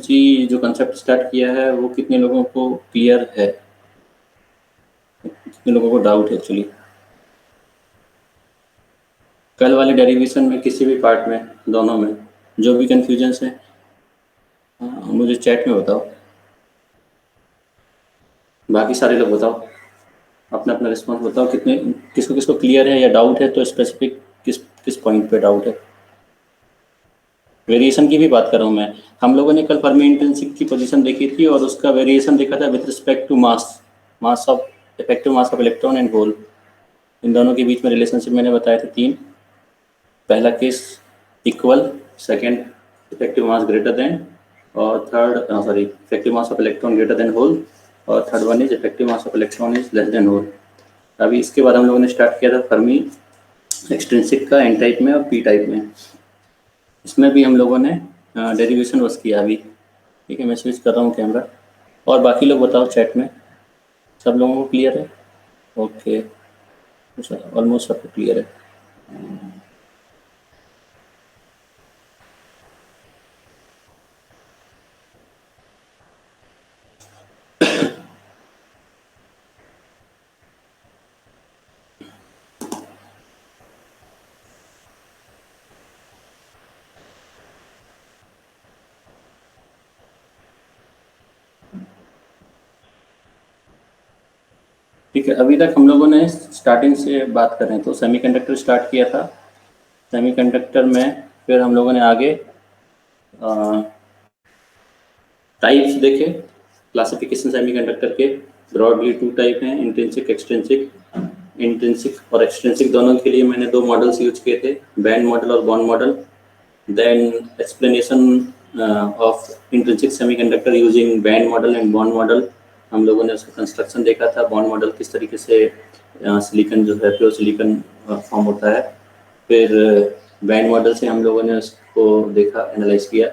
Energy जो concept start किया है वो कितने लोगों को क्लियर है, कितने लोगों को डाउट है एक्चुअली? कल वाले डेरिवेशन में किसी भी पार्ट में, दोनों में जो भी कन्फ्यूजन्स है मुझे चैट में बताओ। बाकी सारे लोग बताओ, अपना अपना रिस्पॉन्स बताओ, कितने किसको किसको क्लियर है या डाउट है, तो स्पेसिफिक किस किस पॉइंट पे डाउट है। वेरिएशन की भी बात कर रहा हूँ मैं। हम लोगों ने कल फर्मी इंट्रिंसिक की पोजीशन देखी थी और उसका वेरिएशन देखा था with respect to mass, mass of effective mass of electron and hole. इन दोनों के बीच में रिलेशनशिप मैंने बताए थे तीन। पहला case equal, second effective mass greater than, और third sorry effective mass of electron greater than hole, और third one is effective mass of electron is less than hole. अभी इसके बाद हम लोगों ने स्टार्ट किया था फर्मी एक्सट्रिंसिक का एन टाइप में और पी टाइप में। इसमें भी हम लोगों ने डेरिवेशन बस किया अभी। ठीक है, मैं स्विच कर रहा हूँ कैमरा। और बाकी लोग बताओ चैट में, सब लोगों को क्लियर है? ओके, ऑलमोस्ट सबको क्लियर है। ठीक है, अभी तक हम लोगों ने स्टार्टिंग से बात करें तो सेमीकंडक्टर स्टार्ट किया था। सेमीकंडक्टर में फिर हम लोगों ने आगे टाइप्स देखे, क्लासिफिकेशन सेमीकंडक्टर के ब्रॉडली टू टाइप हैं, इंट्रिंसिक एक्सट्रिंसिक। इंट्रिंसिक और एक्सट्रिंसिक दोनों के लिए मैंने दो मॉडल्स यूज किए थे, बैंड मॉडल और bond model. Then explanation of intrinsic semiconductor using band model and bond model. हम लोगों ने उसका कंस्ट्रक्शन देखा था, बॉन्ड मॉडल किस तरीके से सिलिकॉन जो है प्योर सिलिकॉन फॉर्म होता है। फिर बैंड मॉडल से हम लोगों ने उसको देखा, एनालाइज किया।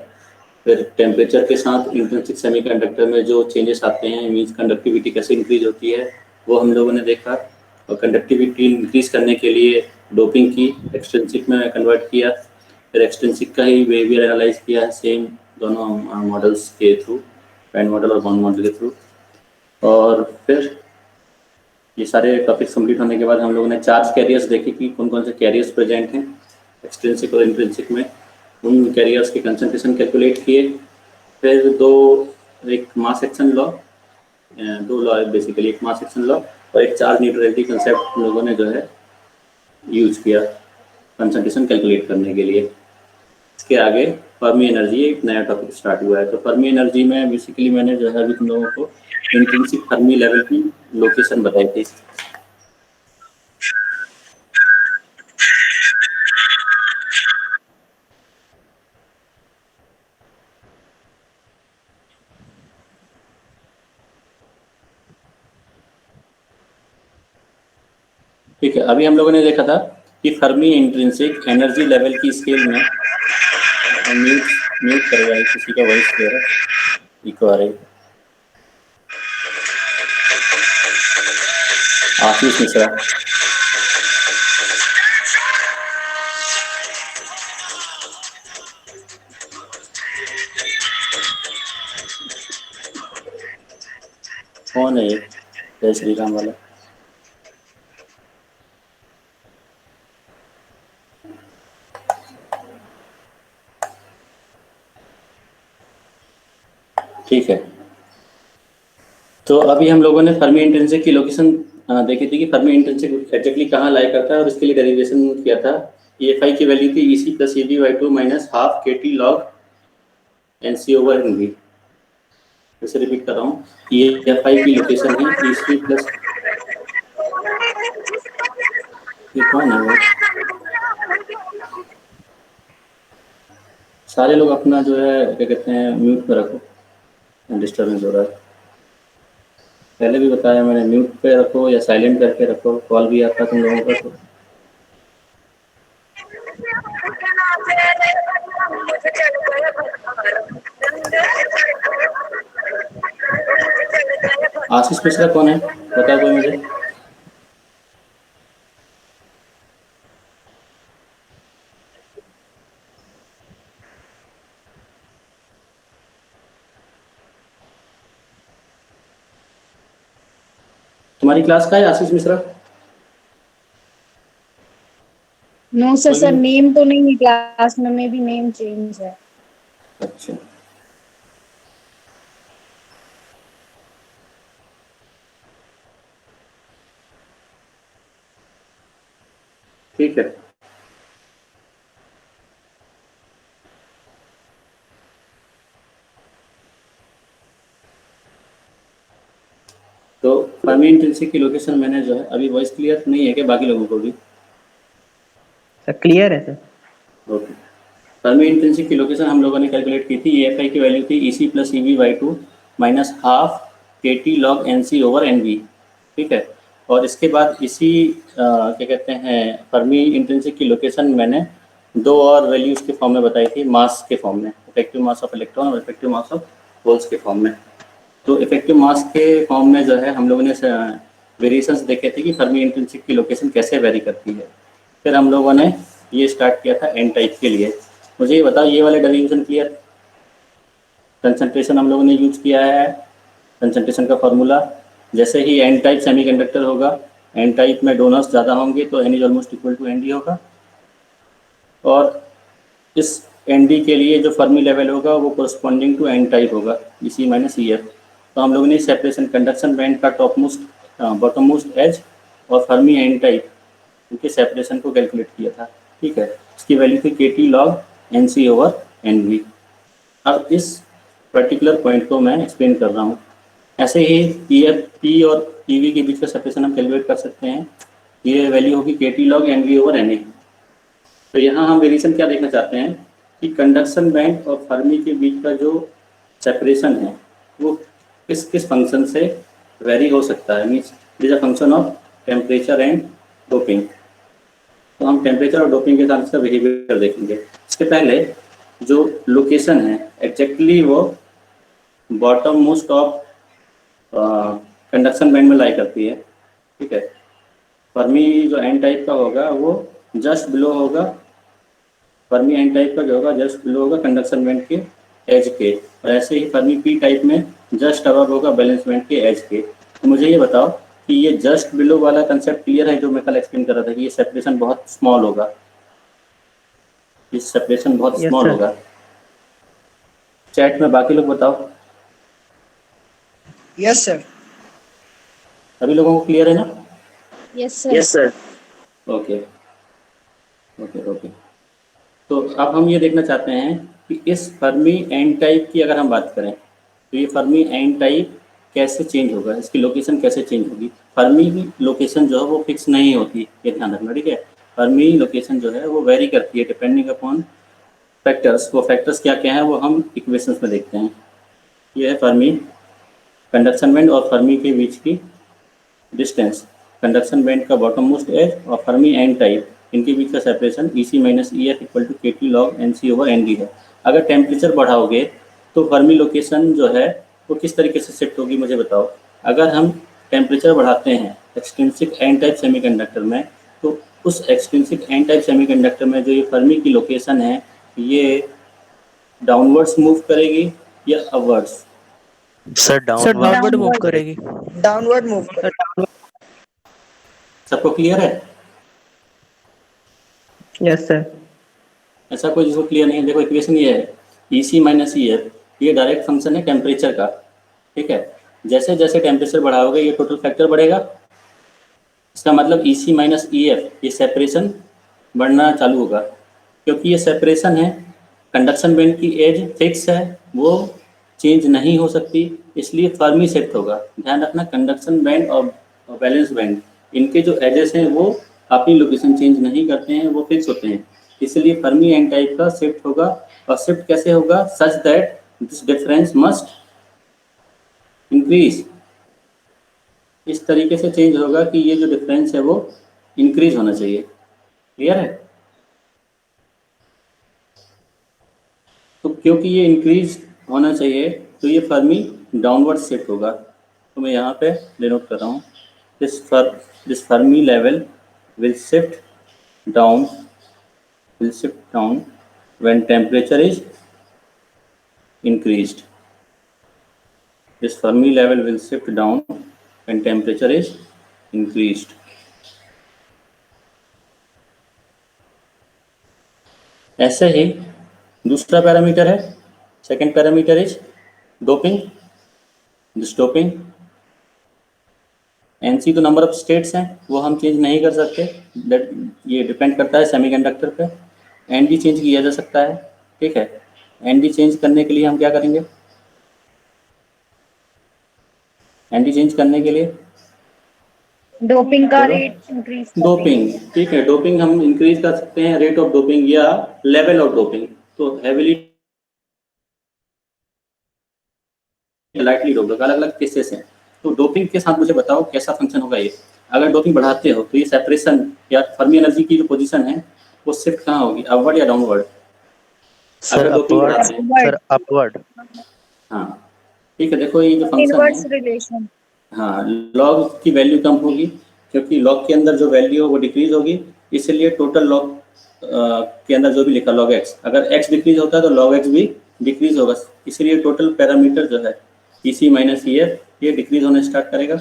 फिर टेम्परेचर के साथ इंट्रिंसिक सेमीकंडक्टर में जो चेंजेस आते हैं, मीन्स कंडक्टिविटी कैसे इंक्रीज होती है, वो हम लोगों ने देखा। और कंडक्टिविटी इंक्रीज करने के लिए डोपिंग की, एक्सट्रिंसिक में कन्वर्ट किया। फिर एक्सट्रिंसिक का ही बिहेवियर एनालाइज किया है सेम दोनों मॉडल्स के थ्रू, बैंड मॉडल और बॉन्ड मॉडल के थ्रू। और फिर ये सारे टॉपिक्स कंप्लीट होने के बाद हम लोगों ने चार्ज कैरियर्स देखे कि कौन कौन से कैरियर्स प्रेजेंट हैं एक्सट्रिंसिक और इंट्रिंसिक में। उन कैरियर्स के कंसंट्रेशन कैलकुलेट किए। फिर एक मास सेक्शन लॉ, दो लॉ है बेसिकली, एक मास सेक्शन लॉ और एक चार्ज न्यूट्रलिटी कंसेप्ट हम लोगों ने जो है यूज किया कंसंट्रेशन कैलकुलेट करने के लिए। इसके आगे फर्मी एनर्जी एक नया टॉपिक स्टार्ट हुआ है। तो फर्मी एनर्जी में बेसिकली मैंने जो है अभी तुम लोगों को इंट्रिंसिक फर्मी लेवल की लोकेशन बताई थी। ठीक है, अभी हम लोगों ने देखा था कि फर्मी इंट्रिंसिक एनर्जी लेवल की स्केल में, म्यूट म्यूट करेगा किसी का वॉइस जो है इको आ रही है। आशीष मिश्रा। कौन है ये जय श्री राम वाला? ठीक है, तो अभी हम लोगों ने फर्मी इंट्रिंसिक की लोकेशन देखी थी कि फर्मी इंट्रिंसिक एग्जैक्टली कहाँ लाई करता है, और इसके लिए डेरिवेशन किया था। ई एफ आई की वैल्यू थी E C plus E B by two minus half K T log N C over N V. फिर से रिपीट कर रहा हूँ, ई एफ आई की लोकेशन है ई सी प्लस, ये कौन है वो? सारे लोग अपना जो है क्या कहते हैं म्यूट पे रखो, डिस्टर्बेंस हो रहा है। पहले भी बताया मैंने, म्यूट पे रखो या साइलेंट करके रखो, कॉल भी आता है तुम लोगों का तो। आशीष मिश्रा कौन है, बताओ कोई मुझे। तुम्हारी क्लास का है Ashish Mishra? No sir, sir name तो नहीं है क्लास में, मे भी नेम चेंज है। अच्छा, ठीक है। तो फर्मी इंटेंसिटी की लोकेशन मैंने जो है, अभी वॉइस क्लियर नहीं है क्या बाकी लोगों को भी? सर क्लियर है सर। ओके। फर्मी इंटेंसिटी की लोकेशन हम लोगों ने कैलकुलेट की थी। EFI की वैल्यू थी EC plus EV/2 minus half KT log NC over NV, ठीक है। और इसके बाद इसी क्या कहते हैं फर्मी इंटेंसिटी की लोकेशन मैंने दो और वैल्यूज के फॉर्म में बताई थी, मास के फॉर्म में, इफेक्टिव मास ऑफ इलेक्ट्रॉन और इफेक्टिव मास ऑफ होल्स के फॉर्म में। तो इफेक्टिव मास के फॉर्म में जो है हम लोगों ने वेरिएशंस देखे थे कि फर्मी इंटेंसिटी की लोकेशन कैसे वेरी करती है। फिर हम लोगों ने ये स्टार्ट किया था एन टाइप के लिए। मुझे ये बताओ, ये वाले डेरिवेशन क्लियर? कंसंट्रेशन हम लोगों ने यूज किया है, कंसंट्रेशन का फॉर्मूला। जैसे ही एन टाइप सेमीकंडक्टर होगा, एन टाइप में डोनर्स ज़्यादा होंगे तो N is almost equal to N D होगा। और इस एन डी के लिए जो फर्मी लेवल होगा वो कोरस्पॉन्डिंग टू एन टाइप होगा, EC माइनस EF। तो हम लोगों ने सेपरेशन कंडक्शन बैंड का top most bottom most edge और फर्मी एन टाइप उनके सेपरेशन को कैलकुलेट किया था, ठीक है। इसकी वैल्यू थी KT log NC over NV। अब इस पर्टिकुलर पॉइंट को मैं एक्सप्लेन कर रहा हूँ। ऐसे ही EF और EV के बीच का सेपरेशन हम कैलकुलेट कर सकते हैं। ये वैल्यू होगी KT log NV over NA। तो यहाँ हम वेरिएशन क्या देखना चाहते हैं कि कंडक्शन बैंड और फर्मी के बीच का जो सेपरेशन है वो किस किस फंक्शन से वेरी हो सकता है, means it is a function of temperature and doping. तो हम टेम्परेचर और डोपिंग के साथ इसका बिहेवियर देखेंगे। इसके पहले जो लोकेशन है एग्जैक्टली वो bottom most of conduction band में लाई करती है, ठीक है। फर्मी जो एन टाइप का होगा वो जस्ट बिलो होगा, फर्मी एन टाइप का जो होगा जस्ट बिलो होगा कंडक्शन बैंड के एज के, और ऐसे ही फर्मी पी टाइप में जस्ट अबव होगा बैलेंस बैंड के एज के। तो मुझे ये बताओ कि ये जस्ट बिलो वाला कंसेप्ट क्लियर है जो मैं कल एक्सप्लेन कर रहा था कि ये सेपरेशन बहुत स्मॉल होगा, ये सेपरेशन बहुत स्मॉल होगा। चैट में बाकी लोग बताओ। Yes sir. सभी लोगों को क्लियर है ना? Yes sir. Yes sir. Okay okay okay. तो अब हम ये देखना चाहते हैं कि इस फर्मी एन टाइप की अगर हम बात करें तो ये फर्मी एन टाइप कैसे चेंज होगा, इसकी लोकेशन कैसे चेंज होगी। फर्मी की लोकेशन जो है वो फिक्स नहीं होती, ये ध्यान रखना, ठीक है। फर्मी लोकेशन जो है वो वेरी करती है डिपेंडिंग अपॉन फैक्टर्स। वो फैक्टर्स क्या क्या हैं वो हम इक्वेशंस में देखते हैं। ये है फर्मी कंडक्शन बैंड और फर्मी के बीच की डिस्टेंस, कंडक्शन बैंड का बॉटम मोस्ट एज और फर्मी एन टाइप, इनके बीच का separation EC minus EF equal to KT log NC over ND है। अगर टेम्परेचर बढ़ाओगे तो फर्मी लोकेशन जो है वो किस तरीके से शिफ्ट होगी मुझे बताओ। अगर हम टेम्परेचर बढ़ाते हैं एक्सट्रिंसिक एन टाइप सेमीकंडक्टर में, तो उस एक्सट्रिंसिक एन टाइप सेमीकंडक्टर में जो ये फर्मी की लोकेशन है ये डाउनवर्ड्स मूव करेगी या अपवर्ड्स? सर डाउनवर्ड मूव करेगी। डाउनवर्ड मूव करेगी। सबको क्लियर है? Yes sir. ऐसा कोई जिसको क्लियर नहीं है? देखो इक्वेशन ये है EC माइनस EF, ये डायरेक्ट फंक्शन है टेम्परेचर का, ठीक है। जैसे जैसे टेम्परेचर बढ़ाओगे ये टोटल फैक्टर बढ़ेगा, इसका मतलब EC माइनस EF ये सेपरेशन बढ़ना चालू होगा, क्योंकि ये सेपरेशन है, कंडक्शन बैंड की एज फिक्स है, वो चेंज नहीं हो सकती, इसलिए फर्मी शिफ्ट होगा। ध्यान रखना कंडक्शन बैंड और बैलेंस बैंड इनके जो एजेस हैं वो अपनी लोकेशन चेंज नहीं करते हैं, वो फिक्स होते हैं, इसलिए फर्मी एन टाइप का शिफ्ट होगा। और शिफ्ट कैसे होगा? Such that this difference must increase, इस तरीके से चेंज होगा कि ये जो डिफरेंस है वो इंक्रीज होना चाहिए। क्लियर है? तो क्योंकि ये इंक्रीज होना चाहिए तो ये फर्मी डाउनवर्ड शिफ्ट होगा। तो मैं यहाँ पे डिनोट कर रहा हूँ, this Fermi level will shift down when temperature is increased. This Fermi level will shift down when temperature is increased. ऐसे ही दूसरा पैरामीटर है, second parameter is doping. This doping NC तो नंबर ऑफ स्टेट्स हैं, वो हम change नहीं कर सकते, दैट ये डिपेंड करता है सेमीकंडक्टर पे। एनडी चेंज किया जा सकता है, ठीक है। एनडी चेंज करने के लिए हम क्या करेंगे, एनडी चेंज करने के लिए डोपिंग का बोलो। रेट इंक्रीज डोपिंग, ठीक है, डोपिंग हम इंक्रीज कर सकते हैं, रेट ऑफ डोपिंग या लेवल ऑफ डोपिंग। तो हैवीली लाइटली डोप्ड, अलग अलग केसेस हैं। तो डोपिंग के साथ मुझे बताओ कैसा फंक्शन होगा ये। अगर डोपिंग बढ़ाते हो तो ये सेपरेशन या फर्मी एनर्जी की जो पोजीशन है वो शिफ्ट कहाँ होगी, अपवर्ड या डाउनवर्ड? सर अगर डोपिंग अपवर्ड। बढ़ाते हैं, सर अपवर्ड। हाँ ठीक है। देखो ये जो फंक्शन इनवर्स है, रिलेशन। हाँ, लॉग की वैल्यू कम होगी क्योंकि लॉग के अंदर जो वैल्यू है वो डिक्रीज होगी, इसलिए टोटल लॉग के अंदर जो भी लिखा लॉग एक्स, अगर एक्स डिक्रीज होता है तो लॉग एक्स भी डिक्रीज होगा, इसलिए टोटल पैरामीटर जो है EC माइनस EF ये डिक्रीज होना स्टार्ट करेगा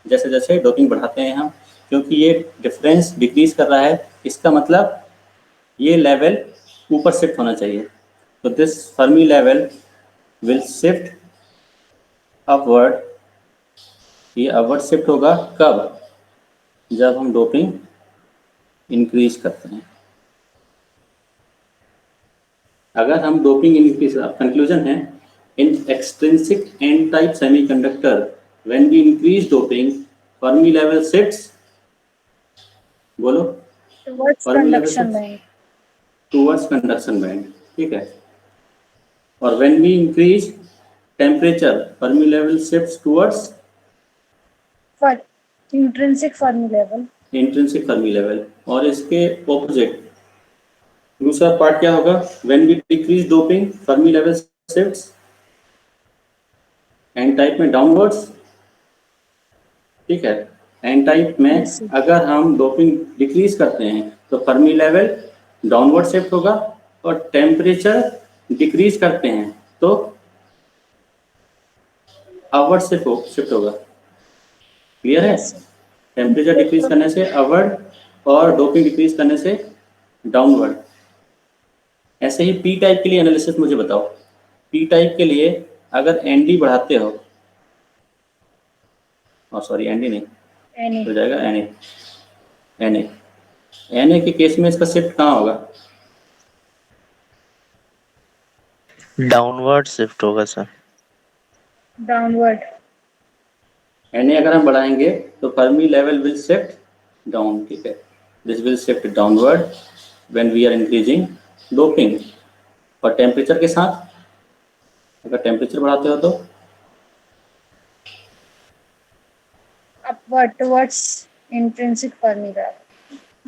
जैसे जैसे डोपिंग बढ़ाते हैं हम, क्योंकि ये डिफरेंस डिक्रीज कर रहा है, इसका मतलब ये लेवल ऊपर शिफ्ट होना चाहिए। तो this Fermi level will shift upward. ये अपवर्ड शिफ्ट होगा कब, जब हम डोपिंग इंक्रीज करते हैं। अगर हम डोपिंग इंक्रीज, कंक्लूजन है, in extrinsic N type semiconductor when we increase doping Fermi level shifts, बोलो, towards Fermi level conduction shifts band. Towards conduction band, ठीक है। और when we increase temperature Fermi level shifts towards फर intrinsic Fermi level. Intrinsic Fermi level. और इसके opposite दूसरा part क्या होगा, when we decrease doping Fermi level shifts N type में डाउनवर्ड्स, ठीक है। एन टाइप में Yes, sir. अगर हम डोपिंग डिक्रीज करते हैं तो फर्मी लेवल डाउनवर्ड शिफ्ट होगा, और टेम्परेचर डिक्रीज करते हैं तो अपवर्ड शिफ्ट होगा। क्लियर है? Yes, sir. टेम्परेचर डिक्रीज करने से अपवर्ड और डोपिंग डिक्रीज करने से डाउनवर्ड। ऐसे ही पी टाइप के लिए एनालिसिस मुझे बताओ। पी टाइप के लिए अगर एनडी बढ़ाते हो, सॉरी एनडी नहीं, Any. हो जाएगा एनए। एनए एनए के केस में इसका शिफ्ट कहाँ होगा? डाउनवर्ड शिफ्ट होगा सर। Downward. एनए अगर हम बढ़ाएंगे तो Fermi level will shift down, ठीक है। This will shift downward when we are increasing doping. और टेम्परेचर के साथ अगर टेम्परेचर बढ़ाते हो तो Upward towards intrinsic Fermi level.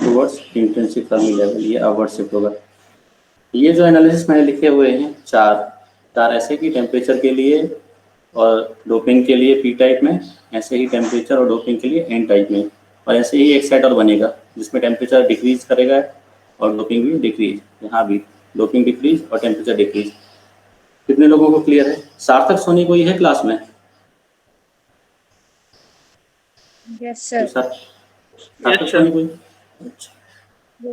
Towards intrinsic Fermi level, ये अपवर्ड शिफ्ट होगा। ये जो एनालिसिस मैंने लिखे हुए हैं चार ऐसे कि टेम्परेचर के लिए और डोपिंग के लिए पी टाइप में, ऐसे ही टेम्परेचर और डोपिंग के लिए एन टाइप में, और ऐसे ही एक सेट और बनेगा जिसमें टेम्परेचर डिक्रीज करेगा और डोपिंग भी डिक्रीज। यहाँ भी डोपिंग डिक्रीज और टेम्परेचर डिक्रीज। कितने लोगों को क्लियर है? सार्थक सोनी कोई है क्लास में? Yes, sir. सार्थक सोनी कोई? अच्छा,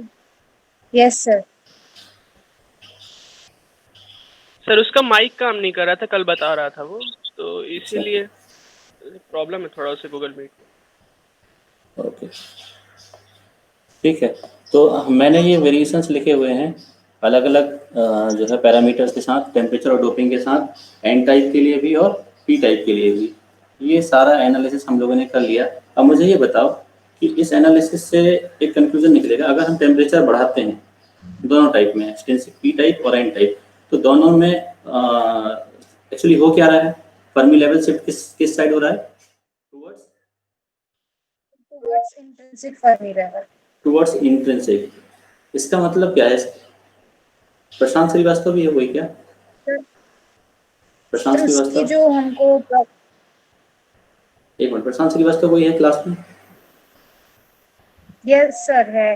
Yes, sir. सर उसका माइक काम नहीं कर रहा था, कल बता रहा था वो, तो इसीलिए प्रॉब्लम है थोड़ा उसे गूगल मीट। ओके, ठीक है। तो मैंने ये वेरिएशंस लिखे हुए हैं अलग अलग जो है पैरामीटर्स के साथ, टेम्परेचर और डोपिंग के साथ, एन टाइप के लिए भी और पी टाइप के लिए भी। ये सारा एनालिसिस हम लोगों ने कर लिया। अब मुझे ये बताओ कि इस एनालिसिस से एक कंक्लूजन निकलेगा, अगर हम टेम्परेचर बढ़ाते हैं दोनों टाइप में, एक्सटेंसिव पी टाइप और एन टाइप, तो दोनों में एक्चुअली हो क्या रहा है, फर्मी लेवल शिफ्ट किस साइड हो रहा है? Towards Towards intrinsic Fermi level. Towards intrinsic. इसका मतलब क्या है? प्रशांत श्रीवास्तव भी है वही क्या? Sir, प्रशांत sir, उसकी श्रीवास्तव, जो हमको एक मिनट, प्रशांत श्रीवास्तव वही है क्लास में? Yes, sir, है।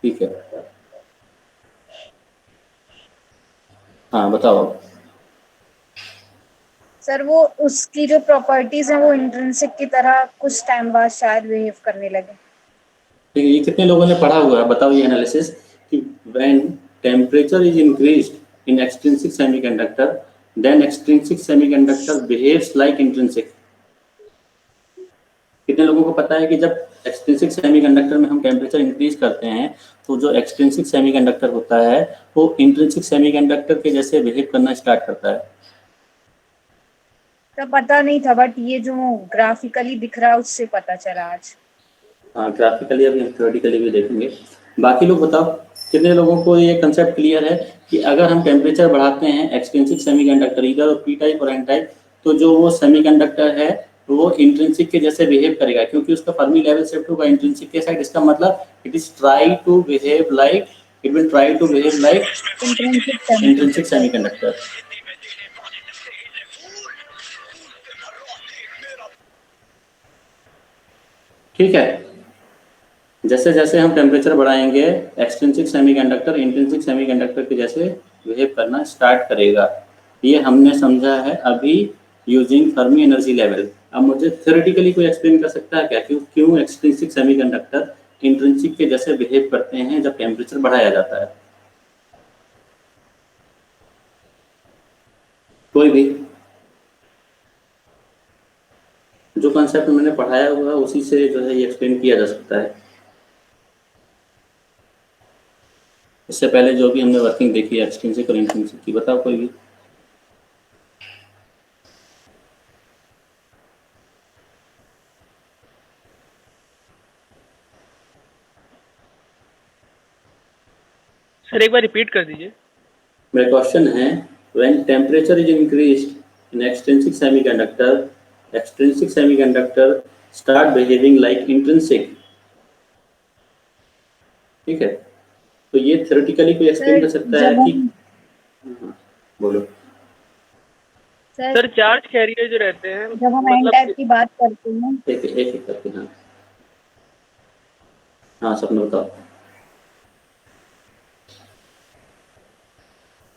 ठीक है, हाँ बताओ। सर वो उसकी जो प्रॉपर्टीज हैं वो इंट्रिंसिक की तरह कुछ टाइम बाद शायद बिहेव करने लगे। ठीक है, ये कितने लोगों ने पढ़ा हुआ है बताओ ये एनालिसिस कि when temperature is increased in extrinsic semiconductor then extrinsic semiconductor behaves like intrinsic. कितने लोगों को पता है कि जब एक्सट्रिंसिक सेमीकंडक्टर में हम टेम्परेचर इंक्रीज करते हैं तो जो एक्सट्रिंसिक सेमीकंडक्टर होता है वो इंट्रिंसिक सेमीकंडक्टर के जैसे बिहेव करना स्टार्ट करता है। तो पता नहीं था, बट ये जो ग्राफिकली दिख रहा है उससे पता चला आज। हाँ, ग्राफिकली अभी हम थ्योरेटिकली भी देखेंगे। बाकी लोग बताओ कितने लोगों को ये कंसेप्ट क्लियर है कि अगर हम टेम्परेचर बढ़ाते हैं एक्सट्रिंसिक सेमीकंडक्टर इधर पी टाइप और एन टाइप तो जो वो सेमीकंडक्टर है वो इंट्रिंसिक के जैसे बिहेव करेगा क्योंकि उसका फर्मी लेवल शिफ्ट होगा इंट्रिंसिक के साइड। इसका मतलब it is try to behave like it will try to behave like intrinsic semiconductor. ठीक है, जैसे जैसे हम टेम्परेचर बढ़ाएंगे एक्सट्रिंसिक सेमीकंडक्टर इंट्रिंसिक सेमीकंडक्टर के जैसे बिहेव करना स्टार्ट करेगा। ये हमने समझा है अभी यूजिंग फर्मी एनर्जी लेवल। अब मुझे थ्योरेटिकली कोई एक्सप्लेन कर सकता है क्या क्यों एक्सट्रिंसिक सेमीकंडक्टर इंट्रिंसिक के जैसे बिहेव करते हैं जब टेम्परेचर बढ़ाया जाता है? कोई भी जो कॉन्सेप्ट मैंने पढ़ाया हुआ है उसी से जो है ये एक्सप्लेन किया जा सकता है। इससे पहले जो भी हमने वर्किंग देखी है एक्सट्रिंसिक और इंट्रिंसिक की, बताओ कोई भी। सर एक बार रिपीट कर दीजिए। मेरा क्वेश्चन है when temperature is increased in extrinsic semiconductor start behaving like intrinsic. ठीक है, तो ये थ्योरेटिकली कोई एक्सप्लेन कर सकता है कि बोलो सर चार्ज कैरियर जो रहते हैं जब हम एन टाइप की बात करते हैं एक एक करके। हाँ हाँ सपना बताओ।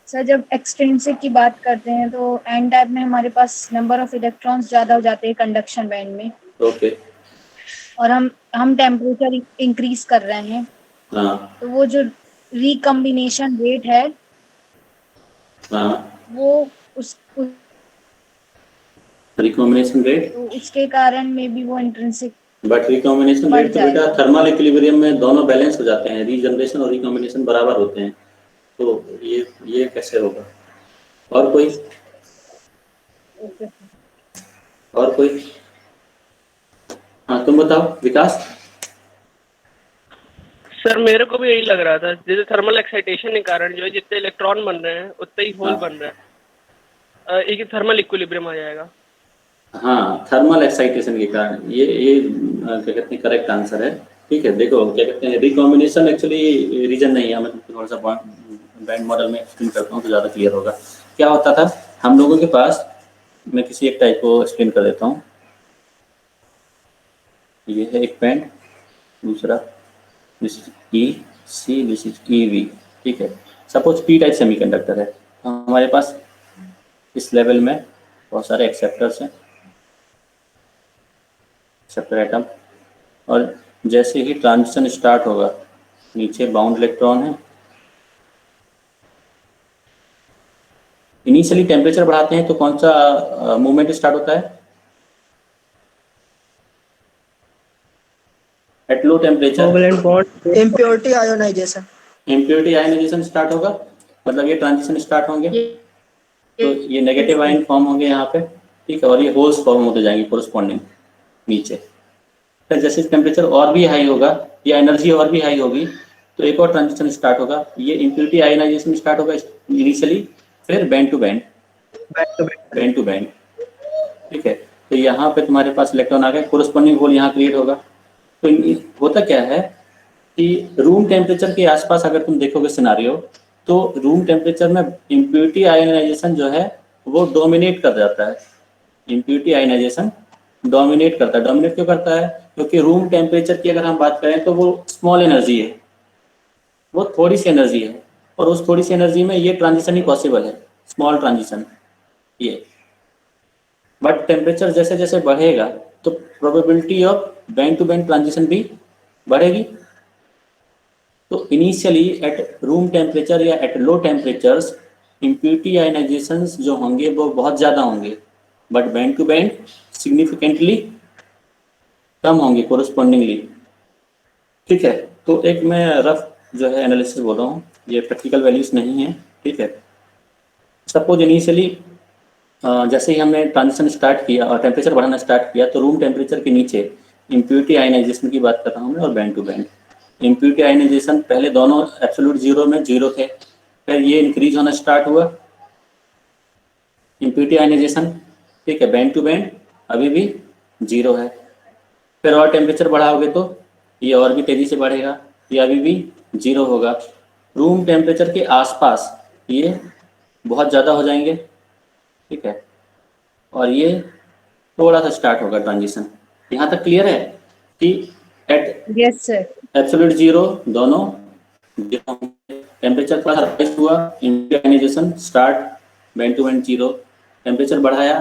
सर जब एक्सट्रिंसिक की बात करते हैं तो एन टाइप में हमारे पास नंबर ऑफ इलेक्ट्रॉन्स ज्यादा हो जाते हैं कंडक्शन बैंड में। ओके। और हम टेम्परेचर इंक्रीज कर रहे हैं हाँ तो वो जो रिकम्बिनेशन रेट है हाँ वो उस रिकॉम्बिनेशन रेट तो उसके कारण में भी वो इंट्रिंसिक बट रिकॉम्बिनेशन बढ़ रेट तो बेटा जाएगा। थर्मल इक्विलिब्रियम में दोनों बैलेंस हो जाते हैं, रीजनरेशन और रिकॉम्बिनेशन बराबर होते हैं, तो ये कैसे होगा? और कोई और कोई? हाँ तुम बताओ विकास। सर मेरे को भी यही लग रहा था जैसे थर्मल एक्साइटेशन के कारण जो है जितने इलेक्ट्रॉन बन रहे हैं उतने ही होल बन रहे हैं, एक थर्मल इक्विलिब्रियम आ जाएगा। हाँ, थर्मल एक्साइटेशन के कारण ये क्या कहते हैं करेक्ट आंसर है। ठीक है, देखो क्या कहते हैं रिकॉम्बिनेशन एक्चुअली रीजन नहीं है, मैं थोड़ा सा बैंड मॉडल में एक्सप्लेन करता हूँ तो ज़्यादा क्लियर होगा। क्या होता था हम लोगों के पास, मैं किसी एक टाइप को एक्सप्लेन कर देता हूँ। ये है एक बैंड, दूसरा this is E C, this is E V. ठीक है, सपोज पी टाइप सेमीकंडक्टर है, तो हमारे पास इस लेवल में बहुत सारे एक्सेप्टर्स हैं, एक्सेप्टर एटम, और जैसे ही ट्रांजिशन स्टार्ट होगा नीचे बाउंड इलेक्ट्रॉन है। इनिशियली टेम्परेचर बढ़ाते हैं तो कौन सा मूवमेंट स्टार्ट होता है? At low temperature covalent bond impurity ionisation impurity ionisation start होगा, मतलब ये ट्रांजिशन स्टार्ट होंगे तो ये नेगेटिव आयन फॉर्म होंगे यहाँ पे। ठीक है, और ये होल्स फॉर्म होते जाएंगे कोरस्पॉन्डिंग नीचे। फिर जैसे टेम्परेचर और भी हाई होगा या एनर्जी और भी हाई होगी तो एक और ट्रांजिशन स्टार्ट होगा, ये इम्प्योरिटी आयनाइजेशन स्टार्ट होगा इनिशियली, फिर बैंड टू बैंड। ठीक है, तो यहाँ पे तुम्हारे पास इलेक्ट्रॉन आ गए, कोरस्पॉन्डिंग होल यहाँ क्रिएट होगा। तो होता क्या है कि रूम टेम्परेचर के आसपास अगर तुम देखोगे सिनारियो तो रूम टेम्परेचर में इम्प्योरिटी आयनाइजेशन जो है वो डोमिनेट कर जाता है। इम्प्योरिटी आयनाइजेशन डोमिनेट करता है। डोमिनेट क्यों करता है? क्योंकि रूम टेम्परेचर की अगर हम बात करें तो वो स्मॉल एनर्जी है, वो थोड़ी सी एनर्जी है, और उस थोड़ी सी एनर्जी में ये ट्रांजिशन ही पॉसिबल है, स्मॉल ट्रांजिशन। ये बट टेम्परेचर जैसे जैसे बढ़ेगा तो probability of band to band transition भी बढ़ेगी। तो इनिशियली एट रूम टेम्परेचर या at low temperatures impurity ionizations जो होंगे वो बहुत ज़्यादा होंगे, but band to band significantly कम होंगे कोरस्पॉन्डिंगली। ठीक है, तो एक मैं रफ जो है एनालिसिस बोल रहा हूँ, ये प्रैक्टिकल वैल्यूज नहीं है। ठीक है, सपोज इनिशियली जैसे ही हमने ट्रांजिशन स्टार्ट किया और टेम्परेचर बढ़ाना स्टार्ट किया तो रूम टेम्परेचर के नीचे इम्प्योरिटी आयनाइजेशन की बात कर रहा हूँ मैं, और band to band impurity ionisation पहले दोनों एब्सोल्यूट जीरो में जीरो थे, फिर ये इंक्रीज होना स्टार्ट हुआ इम्प्योरिटी आयनाइजेशन। ठीक है, बैंड टू बैंड अभी भी जीरो है, फिर और टेम्परेचर बढ़ाओगे तो ये और भी तेजी से बढ़ेगा, ये अभी भी जीरो होगा। रूम टेम्परेचर के आसपास ये बहुत ज़्यादा हो जाएंगे। ठीक है, और ये थोड़ा सा स्टार्ट होगा ट्रांजिशन। यहाँ तक क्लियर है कि at yes sir. Absolute zero दोनों टेम्परेचर थोड़ा राइज हुआ, impurity start, band to band zero, temperature बढ़ाया,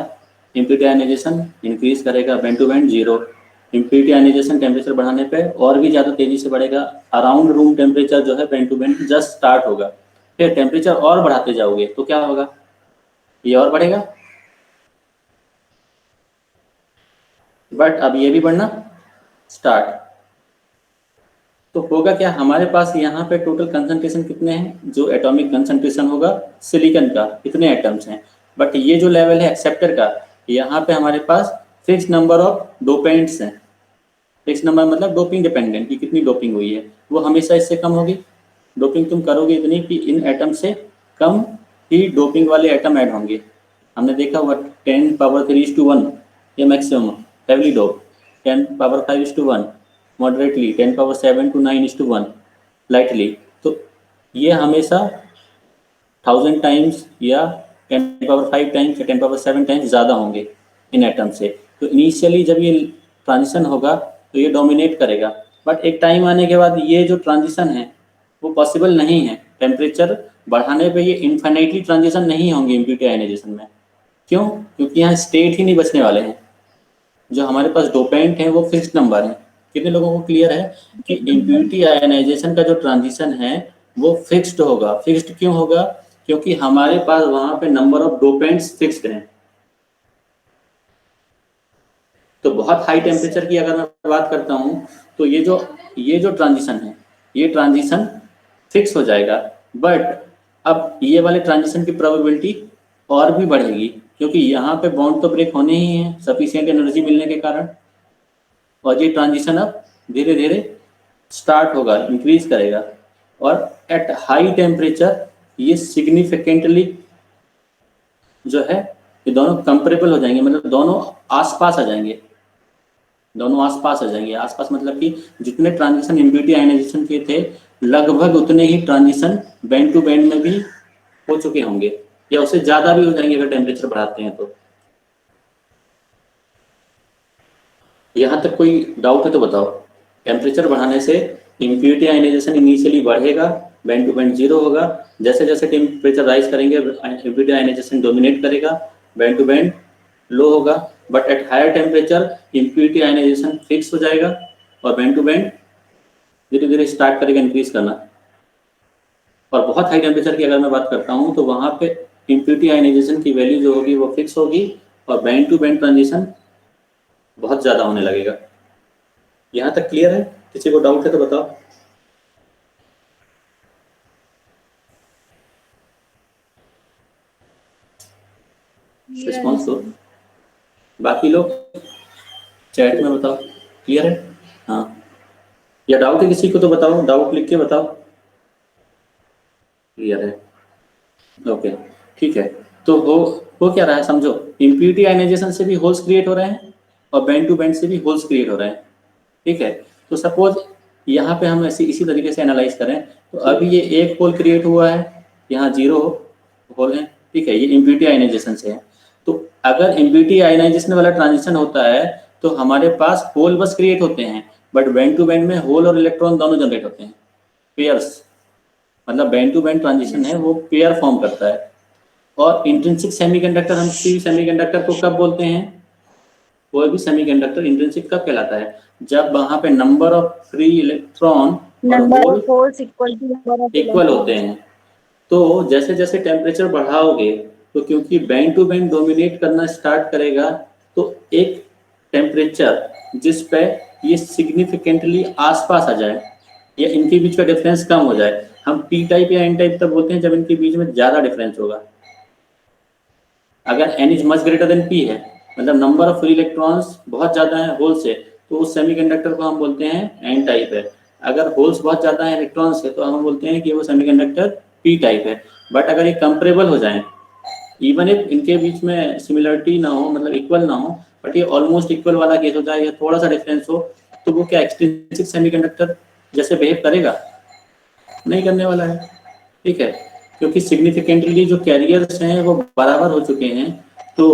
इम्प्योरिटी आयनाइजेशन इंक्रीज करेगा, band to band zero. Impurity ionisation temperature बढ़ाने पे और भी ज़्यादा तेजी से बढ़ेगा, अराउंड रूम टेम्परेचर जो है band to band just start होगा, फिर टेम्परेचर और बढ़ाते जाओगे तो क्या होगा, ये और बढ़ेगा, बट अब ये भी बढ़ना स्टार्ट। तो होगा क्या, हमारे पास यहाँ पे टोटल कंसंट्रेशन कितने हैं, जो एटॉमिक कंसंट्रेशन होगा सिलिकॉन का इतने एटम्स हैं, बट ये जो लेवल है एक्सेप्टर का, यहाँ पे हमारे पास फिक्स नंबर ऑफ डोपेंट्स हैं। फिक्स नंबर मतलब डोपिंग डिपेंडेंट, कि कितनी डोपिंग हुई है, वो हमेशा इससे कम होगी। डोपिंग तुम करोगे इतनी कि इन एटम से कम ही डोपिंग वाले एटम ऐड होंगे। हमने देखा हुआ 10⁻³ ये maximum heavily dope, 10⁵ moderately, 10⁻7-9:1 lightly. तो ये हमेशा 1000 टाइम्स या 10⁵ टाइम्स या 10�7 टाइम्स ज़्यादा होंगे इन एटम से। तो इनिशियली जब ये ट्रांजिशन होगा तो ये डोमिनेट करेगा, बट एक टाइम आने के बाद ये जो ट्रांजिशन है वो पॉसिबल नहीं है। टेम्परेचर बढ़ाने पे ये इन्फिनिटली ट्रांजिशन नहीं होंगे इम्प्योरिटी आयनाइजेशन में। क्यों? क्योंकि यहाँ स्टेट ही नहीं बचने वाले हैं, जो हमारे पास डोपेंट है वो फिक्स्ड नंबर है। कितने लोगों को क्लियर है कि इम्प्योरिटी आयनाइजेशन का जो ट्रांजिशन है वो फिक्स्ड होगा। फिक्स्ड क्यों होगा? क्योंकि हमारे पास वहां पे नंबर ऑफ डोपेंट्स फिक्स्ड हैं। तो बहुत हाई टेम्परेचर की अगर मैं बात करता हूं तो ये जो ट्रांजिशन है ये ट्रांजिशन फिक्स हो जाएगा, बट अब ये वाले ट्रांजिशन की प्रोबेबिलिटी और भी बढ़ेगी, क्योंकि यहाँ पे बॉन्ड तो ब्रेक होने ही है सफिशिएंट एनर्जी मिलने के कारण, और ये ट्रांजिशन अब धीरे धीरे स्टार्ट होगा, इंक्रीज करेगा, और एट हाई टेम्परेचर ये सिग्निफिकेंटली जो है ये दोनों कंपेरेबल हो जाएंगे, मतलब दोनों आसपास आ जाएंगे। दोनों आसपास आ जाएंगे। आसपास मतलब कि जितने ट्रांजिशन इम्प्योरिटी आयनाइजेशन के थे लगभग उतने ही ट्रांजिशन बैंड टू बैंड में भी हो चुके होंगे, या उससे ज्यादा भी हो जाएंगे अगर टेम्परेचर बढ़ाते हैं तो। यहाँ तक कोई डाउट है तो बताओ। टेम्परेचर बढ़ाने से इम्प्योरिटी आयनाइजेशन इनिशियली बढ़ेगा, बैंड टू बैंड जीरो होगा, जैसे जैसे टेम्परेचर राइज करेंगे इम्प्योरिटी आयनाइजेशन डोमिनेट करेगा, बैंड टू बैंड लो होगा, but at higher temperature impurity ionisation fix हो जाएगा और बैंड टू बैंड धीरे धीरे स्टार्ट करेगा इंक्रीज करना। और बहुत हाई टेम्परेचर की अगर मैं बात करता हूँ तो वहाँ पे इम्प्योरिटी आयनाइजेशन की वैल्यू जो होगी वो फिक्स होगी और बैंड टू बैंड ट्रांजिशन बहुत ज़्यादा होने लगेगा। यहाँ तक क्लियर है? किसी को डाउट है तो बताओ। रिस्पॉन्स दो, बाकी लोग चैट में बताओ। क्लियर है? हाँ, या डाउट है किसी को तो बताओ, डाउट लिख के बताओ। क्लियर है? ओके, ठीक है। तो हो क्या रहा है समझो, इम्प्योरिटी आयनाइजेशन से भी होल्स क्रिएट हो रहे हैं और बैंड टू बैंड से भी होल्स क्रिएट हो रहे हैं। ठीक है, तो सपोज यहाँ पे हम ऐसे इसी तरीके से एनालाइज करें तो अभी ये एक होल क्रिएट हुआ है, यहाँ 0 होल है। ठीक है, ये इम्प्योरिटी आयनाइजेशन से है। तो अगर इम्प्योरिटी आयनाइजेशन वाला ट्रांजिशन होता है तो हमारे पास होल बस क्रिएट होते हैं, बट बैंड टू बैंड में होल और इलेक्ट्रॉन दोनों जनरेट होते हैं, पेयर्स। मतलब बैंड टू बैंड ट्रांजिशन है वो पेयर फॉर्म करता है, और इंट्रिंसिक सेमीकंडक्टर, हम किसी भी सेमीकंडक्टर को कब बोलते हैं, कोई भी सेमीकंडक्टर इंट्रिंसिक कब कहलाता है, जब वहां पे नंबर ऑफ फ्री इलेक्ट्रॉन और number hole of holes equal to number of equal होते हैं। तो जैसे जैसे टेम्परेचर बढ़ाओगे तो क्योंकि बैंड टू बैंड डोमिनेट करना स्टार्ट करेगा, तो एक टेम्परेचर जिस पे ये सिग्निफिकेंटली आसपास आ जाए या इनके बीच का डिफरेंस कम हो जाए, हम पी टाइप या एन टाइप तक बोलते हैं जब इनके बीच में ज्यादा डिफरेंस होगा। अगर n is much greater than p है, मतलब नंबर ऑफ फ्री इलेक्ट्रॉन्स बहुत ज्यादा है होल से, तो उस सेमीकंडक्टर को हम बोलते हैं n टाइप है। अगर होल्स बहुत ज्यादा है इलेक्ट्रॉन से, तो हम बोलते हैं कि वो सेमीकंडक्टर p टाइप है। बट अगर ये कंपेरेबल हो जाए, इवन इफ इनके बीच में सिमिलरिटी ना हो, मतलब इक्वल ना हो, बट ये ऑलमोस्ट इक्वल वाला केस हो जाए या थोड़ा सा डिफरेंस हो, तो वो क्या एक्सट्रिंसिक सेमीकंडक्टर जैसे बिहेव करेगा? नहीं करने वाला है, ठीक है, क्योंकि सिग्निफिकेंटली जो कैरियर्स हैं वो बराबर हो चुके हैं। तो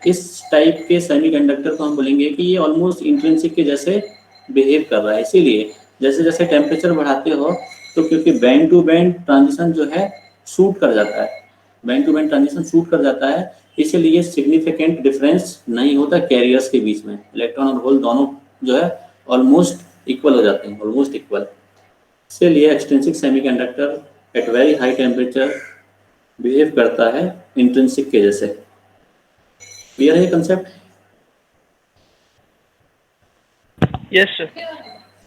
इस टाइप के सेमीकंडक्टर को हम बोलेंगे कि ये ऑलमोस्ट इंट्रिंसिक के जैसे बिहेव कर रहा है। इसीलिए जैसे जैसे टेम्परेचर बढ़ाते हो, तो क्योंकि बैंड टू बैंड ट्रांजिशन जो है शूट कर जाता है, band to band transition shoot कर जाता है, इसीलिए सिग्निफिकेंट डिफरेंस नहीं होता कैरियर्स के बीच में। इलेक्ट्रॉन और होल दोनों जो है ऑलमोस्ट इक्वल हो जाते हैं, ऑलमोस्ट इक्वल। इसीलिए extrinsic semiconductor at very high temperature behave करता है इंट्रिंसिक के जैसे। क्लियर है कंसेप्ट? Yes sir.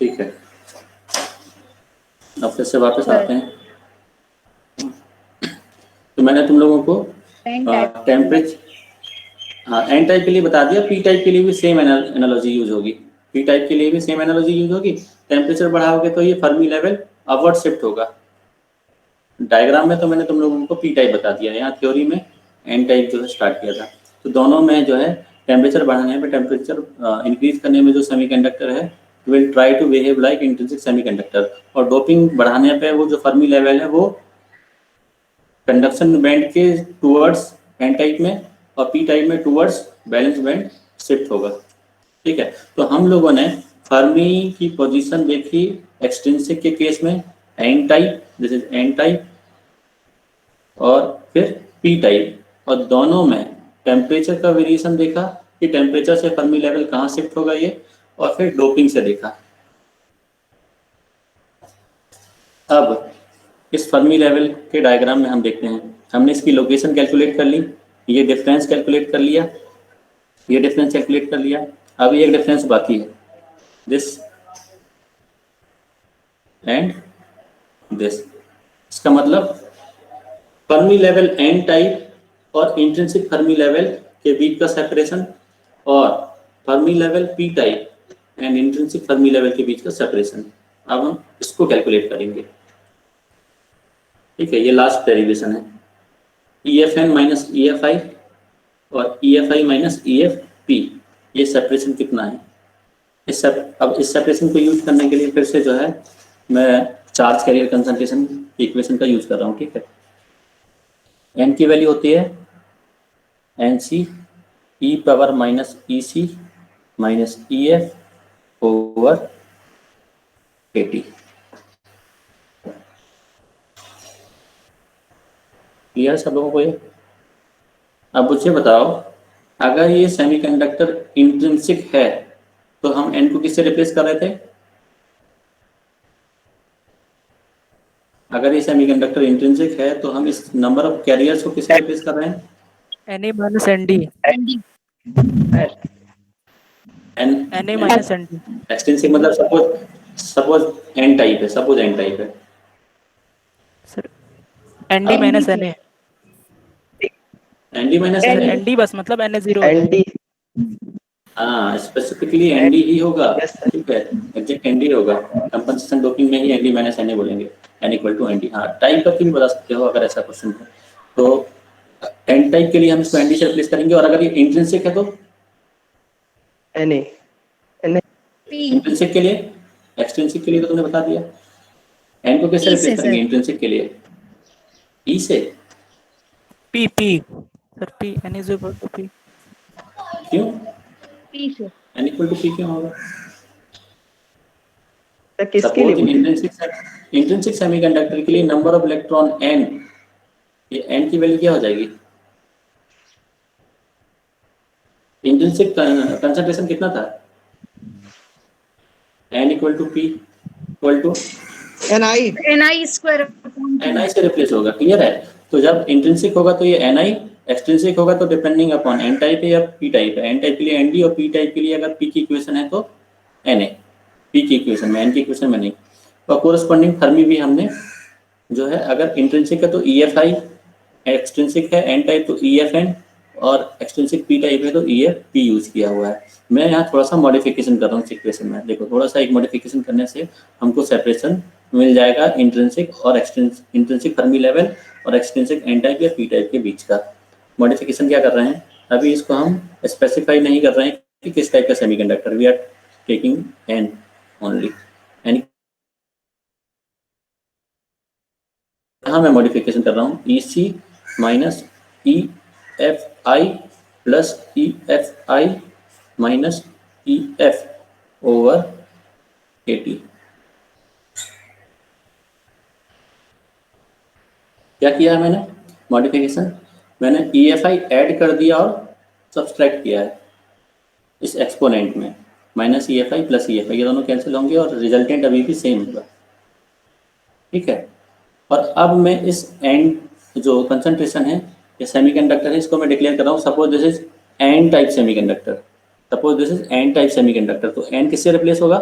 ठीक है, अब फिर से वापस आते हैं। तो मैंने तुम लोगों को टेम्परेचर, हाँ एन टाइप के लिए बता दिया, पी टाइप के लिए भी सेम एनालॉजी यूज होगी, पी टाइप के लिए भी सेम एनालॉजी यूज होगी। टेम्परेचर बढ़ाओगे तो ये फर्मी लेवल अपवर्ड शिफ्ट होगा। डायग्राम में तो मैंने तुम लोगों को पी टाइप बता दिया, यहाँ थ्योरी में एन टाइप जो है स्टार्ट किया था। तो दोनों में जो है टेम्परेचर बढ़ाने पे, टेम्परेचर इंक्रीज करने में जो सेमीकंडक्टर है will try to behave like intrinsic semiconductor, और डोपिंग बढ़ाने पे वो जो फर्मी लेवल है वो कंडक्शन बैंड के टूवर्ड्स एन टाइप में और पी टाइप में टूवर्ड्स बैलेंस बैंड शिफ्ट होगा। ठीक है, तो हम लोगों ने फर्मी की पोजीशन देखी एक्सट्रिंसिक के केस में, N type, this is N type, और फिर पी टाइप, और दोनों में टेम्परेचर का वेरिएशन देखा कि टेम्परेचर से फर्मी लेवल कहाँ शिफ्ट होगा ये, और फिर डोपिंग से देखा। अब इस फर्मी लेवल के डायग्राम में हम देखते हैं, हमने इसकी लोकेशन कैलकुलेट कर ली, ये डिफरेंस कैलकुलेट कर लिया, ये डिफरेंस कैलकुलेट कर लिया। अब ये डिफरेंस बाकी है, दिस एंड दिस। इसका मतलब फर्मी लेवल एन टाइप और इंट्रिंसिक फर्मी लेवल के बीच का सेपरेशन, और Fermi level P type and intrinsic Fermi level के बीच का सेपरेशन। अब हम इसको कैलकुलेट करेंगे। ठीक है, ये लास्ट डेरिवेशन है, EFN माइनस EFI और EFI माइनस EFP, ये सेपरेशन कितना है। अब इस सेपरेशन को यूज करने के लिए फिर से जो है मैं चार्ज कैरियर कंसंट्रेशन इक्वेशन का यूज कर रहा हूँ। ठीक है, n की वैल्यू होती है NC e power minus EC minus EF over KT। Clear सब लोगों को ये? अब मुझे बताओ, अगर ये सेमीकंडक्टर इंट्रिंसिक है तो हम n को किससे रिप्लेस कर रहे थे? अगर ये सेमीकंडक्टर इंट्रिंसिक है तो हम इस नंबर ऑफ कैरियर्स को किससे रिप्लेस कर रहे हैं? Na minus ND. Na minus ND. Extrinsic मतलब सपोज n टाइप है, सपोज n टाइप है sir ND minus NA. ND minus sir ND, ND बस मतलब NA 0 एनडी हाँ स्पेसिफिकली ND ही होगा। ठीक है, एग्जैक्ट ND होगा, कंपनसेशन डोपिंग में ही ND माइनस NA बोलेंगे, n इक्वल टू ND। हाँ टाइप करके भी बता सकते हो अगर ऐसा क्वेश्चन है तो। n टाइप के लिए हम इसको ND से रिप्लेस करेंगे, और अगर ये इंट्रिंसिक है तो एनए इंट्रिंसिक के लिए, एक्सट्रिंसिक के लिए तो तुमने बता दिया। n को कैसे E रिप्लेस से, करेंगे सर। इंट्रिंसिक के लिए? E से। P sir P NA is equal to P. क्यों P से n इक्वल टू P क्यों होगा? किसके लिए सपोज बोले? इंट्रिंसिक सेमीकंडक्टर के लिए नंबर ऑफ इलेक्ट्रॉन n, ये n की वैल्यू क्या हो जाएगी? इंट्रिंसिक कंसंट्रेशन कितना था? n equal to P equal to NI square ni से रिप्लेस होगा, क्लियर है? तो जब इंट्रिंसिक होगा तो ये ni, एक्सट्रिंसिक होगा तो डिपेंडिंग अपॉन n टाइप है या p टाइप है। n टाइप के लिए nd और p टाइप के लिए अगर p की इक्वेशन है तो na, p की इक्वेशन में, n की इक्वेशन में नहीं। और कोरस्पॉन्डिंग फर्मी भी हमने जो है, अगर इंट्रिंसिक है तो EFI, एक्सट्रिंसिक है n टाइप तो EFN, और एक्सट्रिंसिक p टाइप है तो EFP यूज किया हुआ है। मैं यहाँ थोड़ा सा मॉडिफिकेशन कर रहा हूँ इक्वेशन में। देखो थोड़ा सा एक मॉडिफिकेशन करने से हमको सेपरेशन मिल जाएगा इंट्रिंसिक और इंट्रिंसिक फर्मी लेवल और एक्सट्रिंसिक n टाइप या p टाइप के बीच का। मॉडिफिकेशन क्या कर रहे हैं, अभी इसको हम स्पेसिफाई नहीं कर रहे हैं कि किस टाइप का semiconductor, we are taking n only. n यहाँ मैं मॉडिफिकेशन कर रहा हूँ EC minus EFI plus EFI minus EF over KT। क्या किया है मैंने मॉडिफिकेशन, मैंने EFI ऐड कर दिया और सब्सट्रैक्ट किया है इस एक्सपोनेंट में, माइनस EFI प्लस EFI, ये दोनों कैंसिल होंगे और रिजल्टेंट अभी भी सेम होगा, ठीक है। और अब मैं इस एंड जो कंसंट्रेशन है या सेमीकंडक्टर है, इसको मैं डिक्लेयर कर रहा हूँ, suppose this is N type semiconductor, suppose this is N type semiconductor. तो एन किससे रिप्लेस होगा?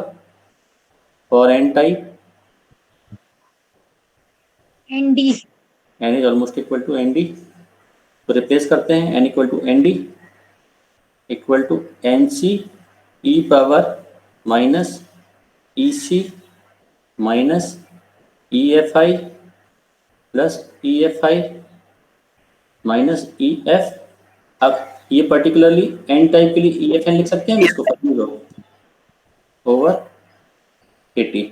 For N type ND N is almost equal to N D, तो रिप्लेस करते हैं N equal to N D equal to N C E power minus E C minus E F I plus E F I minus E F. अब ये particularly N type के लिए ई F N लिख सकते हैं इसको, फर्मी लो over 80।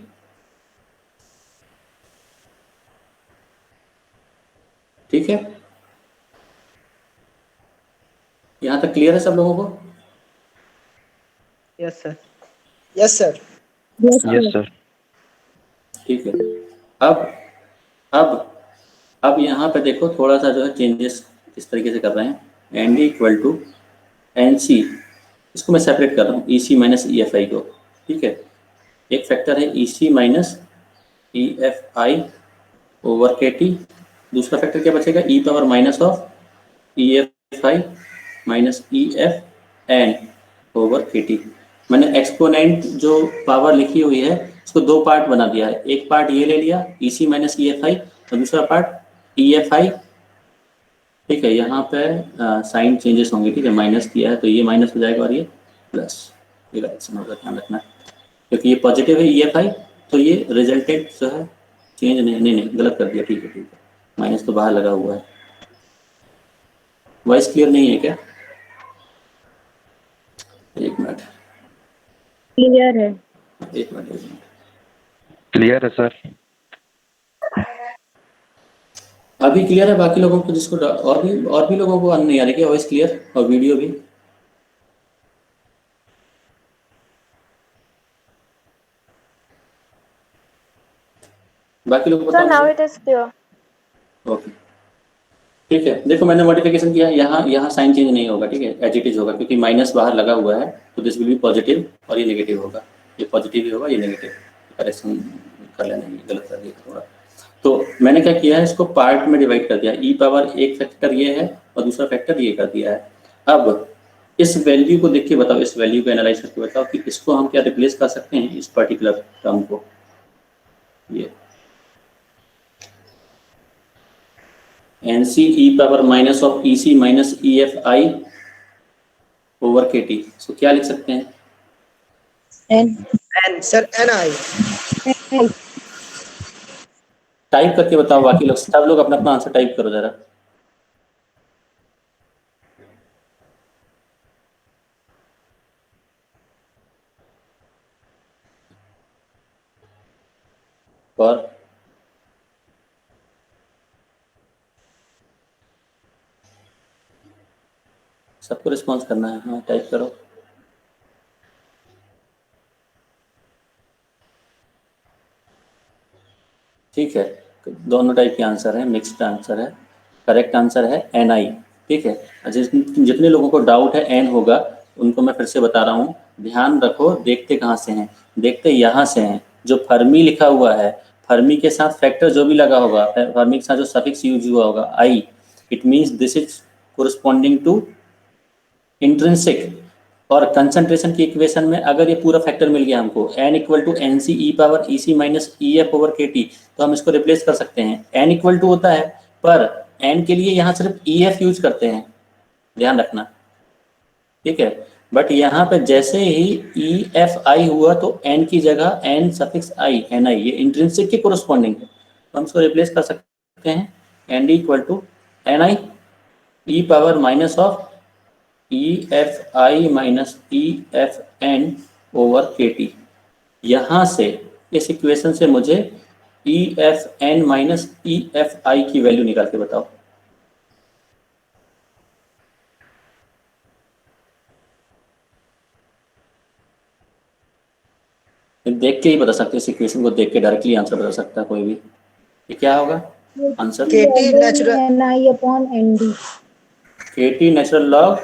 ठीक है, यहां तक क्लियर है सब लोगों को? Yes sir. Yes sir. Yes sir. ठीक है, अब यहाँ पे देखो थोड़ा सा जो है चेंजेस इस तरीके से कर रहे हैं, N D equal to N C, इसको मैं सेपरेट कर रहा हूँ, ई सी माइनस ई एफ आई को, ठीक है। एक फैक्टर है E C minus E F I over K T, दूसरा फैक्टर क्या बचेगा, E power minus of E F I minus E F N over K T. मैंने एक्सपोनेंट जो पावर लिखी हुई है उसको दो पार्ट बना दिया है, एक पार्ट ये ले लिया ई सी माइनस ई एफ आई और दूसरा पार्ट ई एफ आई, ठीक है। यहाँ पे साइन चेंजेस होंगे, ठीक है, माइनस किया है तो ये माइनस हो जाएगा और ये प्लस, ये डायरेक्शन होगा, ध्यान रखना, क्योंकि ये पॉजिटिव है ई एफ आई तो ये रिजल्टेंट जो है चेंज नहीं गलत कर दिया, ठीक है, माइनस तो बाहर लगा हुआ है। वॉइस क्लियर नहीं है क्या? एक मिनट, क्लियर है। एक मिनट। क्लियर है सर। अभी क्लियर है? बाकी लोगों को जिसको और भी लोगों को नहीं आ रही क्या वॉइस क्लियर और वीडियो भी? बाकी लोगों को Sir, now it is clear. Okay, ठीक है। देखो मैंने मॉडिफिकेशन किया है, यहाँ साइन चेंज नहीं होगा, ठीक है, एज इट इज होगा, क्योंकि माइनस बाहर लगा हुआ है तो दिस विल बी पॉजिटिव और ये नेगेटिव होगा, ये पॉजिटिव ही होगा, ये नेगेटिव। करेक्शन कर लेना, गलत कर दिया थोड़ा। तो मैंने क्या किया है, इसको पार्ट में डिवाइड कर दिया, ई पावर एक फैक्टर ये है और दूसरा फैक्टर ये कर दिया है। अब इस वैल्यू को देख के बताओ, इस वैल्यू को एनालाइज करके बताओ कि इसको हम क्या रिप्लेस कर सकते हैं, इस पर्टिकुलर टर्म को, ये N C E power minus of E C minus E F I over K T, so क्या लिख सकते हैं? N sir, NI। टाइप करके बताओ, बाकी लोग सब लोग अपना अपना आंसर टाइप करो जरा। और सबको रिस्पॉन्स करना है, हाँ टाइप करो। ठीक है, दोनों टाइप के आंसर है, मिक्स्ड आंसर है। करेक्ट आंसर है NI, ठीक है। जितने लोगों को डाउट है N होगा उनको मैं फिर से बता रहा हूँ, ध्यान रखो। देखते कहाँ से हैं? देखते यहाँ से हैं। जो फर्मी लिखा हुआ है, फर्मी के साथ फैक्टर जो भी लगा होगा, फर्मी के साथ जो सफिक्स यूज हुआ होगा I, it means this is corresponding to intrinsic. और कंसंट्रेशन की इक्वेशन में अगर ये पूरा फैक्टर मिल गया हमको, n equal to N C E power E C minus E F over K T, तो हम इसको रिप्लेस कर सकते हैं। n इक्वल टू होता है, पर n के लिए यहाँ सिर्फ ई एफ यूज करते हैं, ध्यान रखना, ठीक है। बट यहाँ पे जैसे ही ई एफ आई हुआ तो n की जगह n सफिक्स आई, एन आई, ये इंट्रिंसिक के कोरिस्पॉन्डिंग है, तो हम इसको रिप्लेस कर सकते हैं। N D equal to N I E power minus of E F I minus E F N over K T. यहाँ से इस इक्वेशन से मुझे E F N minus E F I की वैल्यू निकाल के बताओ। देख के ही बता सकते हैं, इस इक्वेशन को देख के डायरेक्टली आंसर बता सकता है कोई भी। ये क्या होगा answer? KT natural NI upon ND। KT natural log,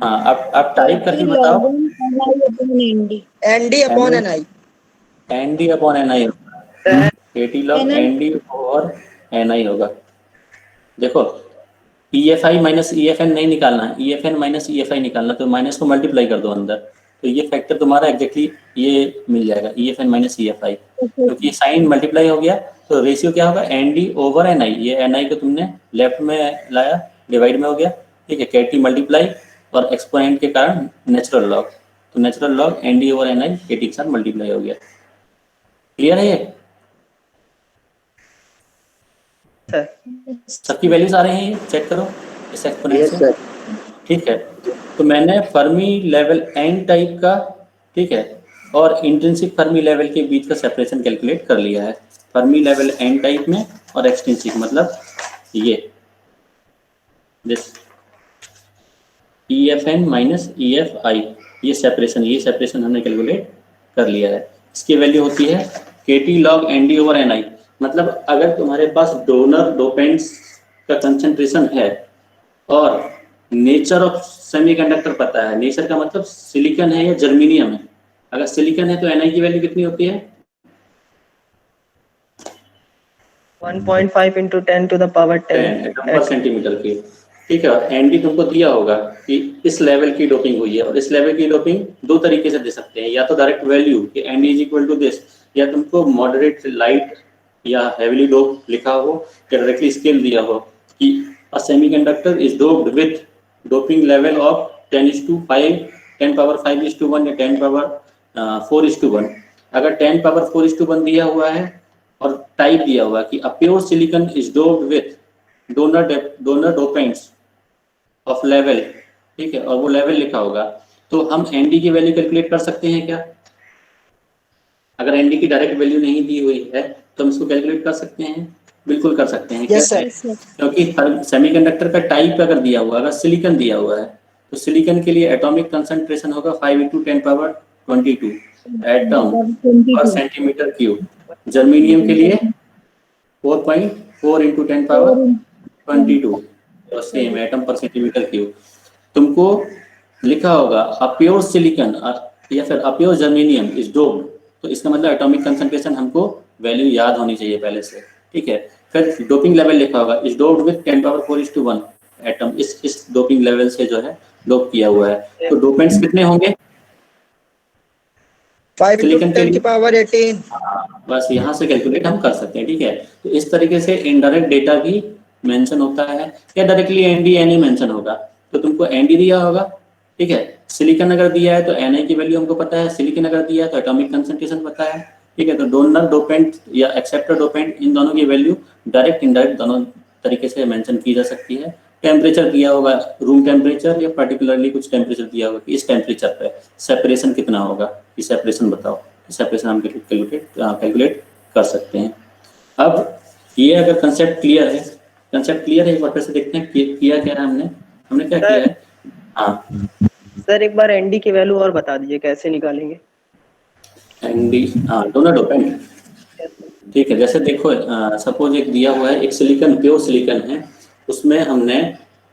हाँ अब टाइप करके बताओ। NI upon ND। ND upon NI। ND upon NI होगा, KT लॉग ND और NI होगा। देखो EFI माइनस EFN नहीं निकालना है, EFN माइनस EFI निकालना, तो माइनस को मल्टीप्लाई कर दो अंदर, तो ये फैक्टर तुम्हारा एग्जैक्टली ये मिल जाएगा, EFN माइनस EFI, क्योंकि साइन मल्टीप्लाई हो गया तो रेशियो क्या होगा? ND over NI। ये NI को तुमने लेफ्ट में लाया, डिवाइड में हो गया, ठीक है। KT मल्टीप्लाई और एक्सपोनेंट के कारण नेचुरल लॉग, तो natural log ND over NI KT के साथ मल्टीप्लाई हो गया। क्लियर है ये? सबकी वैल्यूज आ रही हैं, चेक करो इस एक्सपोनेंट से, ठीक है। तो मैंने फर्मी लेवल n टाइप का, ठीक है, और इंट्रिंसिक फर्मी लेवल के बीच का सेपरेशन कैलकुलेट कर लिया है। फर्मी लेवल n टाइप में और एक्सट्रिंसिक मतलब ये दिस EFN माइनस EFI, ये सेपरेशन हमने कैलकुलेट कर लिया है। इसकी वैल्यू होती है KT log ND over NI। मतलब अगर तुम्हारे पास डोनर डोपेंट्स का कंसंट्रेशन है और नेचर ऑफ सेमीकंडक्टर पता है, नेचर का मतलब सिलिकॉन है या जर्मेनियम है, अगर सिलिकॉन है तो NI की वैल्यू कितनी होती है? 1.5 into 10 to the power 10 पर सेंटीमीटर की, ठीक है। ND तुमको दिया होगा कि इस लेवल की डोपिंग हुई है, और इस लेवल की डोपिंग दो तरीके से दे सकते हैं, या तो डायरेक्ट वैल्यू कि ND is equal to this, या तुमको मॉडरेट लाइट या हेवीली डोप लिखा हो, या डायरेक्टली स्केल दिया हो कि a semiconductor is doped with doping level of 10:5, 10 power 5:1 या 10 पावर 4:1। अगर 10 पावर 4:1 दिया हुआ है और टाइप दिया हुआ कि a pure silicon is doped with donor dopants of level, ठीक है, और वो लेवल लिखा होगा, तो हम ND की वैल्यू कैलकुलेट कर सकते हैं क्या? अगर ND की डायरेक्ट वैल्यू नहीं दी हुई है तो हम इसको कैलकुलेट कर सकते हैं, बिल्कुल कर सकते हैं। Yes, sir. क्योंकि सेमीकंडक्टर का टाइप अगर दिया हुआ, अगर सिलिकॉन दिया हुआ है तो सिलिकॉन के लिए एटॉमिक कंसंट्रेशन होगा 5 × 10⁻22 एटम पर सेंटीमीटर क्यूब। जर्मेनियम के लिए 4.4 × 10⁻22, तो सेम एटम पर सेंटीमीटर क्यूब। तुमको लिखा होगा अ प्योर सिलिकॉन या फिर a pure germanium is doped, तो इसका मतलब एटॉमिक कंसंट्रेशन हमको वैल्यू याद होनी चाहिए पहले से, ठीक है। फिर डोपिंग लेवल लिखा होगा इज डोप्ड विद 10⁻4:1 एटम, इस डोपिंग लेवल से जो है डोप किया हुआ है। तो डोपेंट्स कितने होंगे? 5 into सिलिकॉन के 10 की पावर 18। बस यहाँ से कैलकुलेट हम कर सकते हैं, ठीक है। तो इस तरीके से इनडायरेक्ट डेटा भी मेंशन होता है, या डायरेक्टली ND NA मेंशन होगा। तो तुमको ND दिया होगा, ठीक है, सिलिकॉन अगर दिया है तो NI की वैल्यू हमको पता है, सिलिकॉन अगर दिया है तो एटॉमिक कंसंट्रेशन पता है, ठीक है। तो डोनर डोपेंट या एक्सेप्टर डोपेंट, इन दोनों की वैल्यू डायरेक्ट इनडायरेक्ट दोनों तरीके से मेंशन की जा सकती है। टेम्परेचर दिया होगा, रूम टेम्परेचर या पर्टिकुलरली कुछ टेम्परेचर दिया होगा कि इस टेम्परेचर पे सेपरेशन कितना होगा, ये सेपरेशन बताओ, सेपरेशन हम कैलकुलेट कर सकते हैं। अब ये अगर कंसेप्ट क्लियर है, एक बार फिर से देखते हैं किया क्या है हमने क्या किया है। हाँ सर, एक बार ND की वैल्यू और बता दीजिए कैसे निकालेंगे? ND, हाँ, डोनर डोपेंट, ठीक है। जैसे देखो सपोज एक दिया हुआ है, एक सिलिकॉन प्योर सिलिकॉन है, उसमें हमने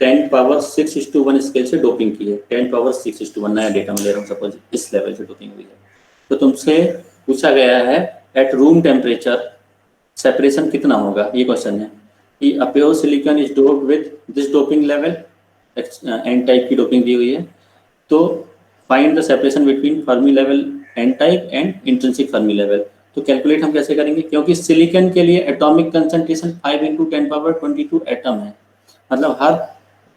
10⁻⁶:1 स्केल से डोपिंग की है, 10⁻⁶:1 नया डेटा में ले रहा हूँ, सपोज इस लेवल से डोपिंग हुई है, तो तुमसे पूछा गया है एट रूम टेम्परेचर सेपरेशन कितना होगा, ये क्वेश्चन है कि a pure silicon is doped with this doping level, N type की डोपिंग दी हुई है, तो find the separation between Fermi level N type and intrinsic Fermi level. तो कैलकुलेट हम कैसे करेंगे, क्योंकि सिलिकॉन के लिए एटॉमिक कंसंट्रेशन 5 × 10⁻22 एटम है, मतलब हर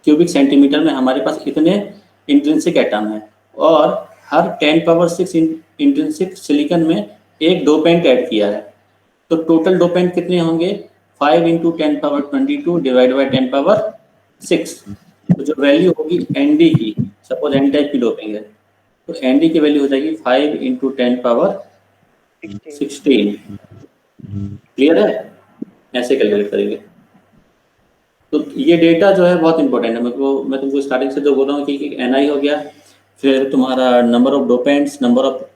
क्यूबिक सेंटीमीटर में हमारे पास इतने इंट्रिंसिक एटम है, और हर 10⁻6 इंट्रिंसिक सिलिकॉन में एक डोपेंट ऐड किया है, तो टोटल डोपेंट कितने होंगे 5 × 10⁻22 डिवाइड बाय 10⁻6। तो जो वैल्यू होगी एनडी की, सपोज एन टाइप की डोपिंग है, तो एनडी की वैल्यू हो जाएगी 5 × 10⁻16। क्लियर है, ऐसे कैलकुलेट करेंगे। तो ये डेटा जो है बहुत इंपॉर्टेंट है, मैं तुमको स्टार्टिंग से जो बोल रहा हूँ कि एनआई हो गया, फिर तुम्हारा number of dopants, number of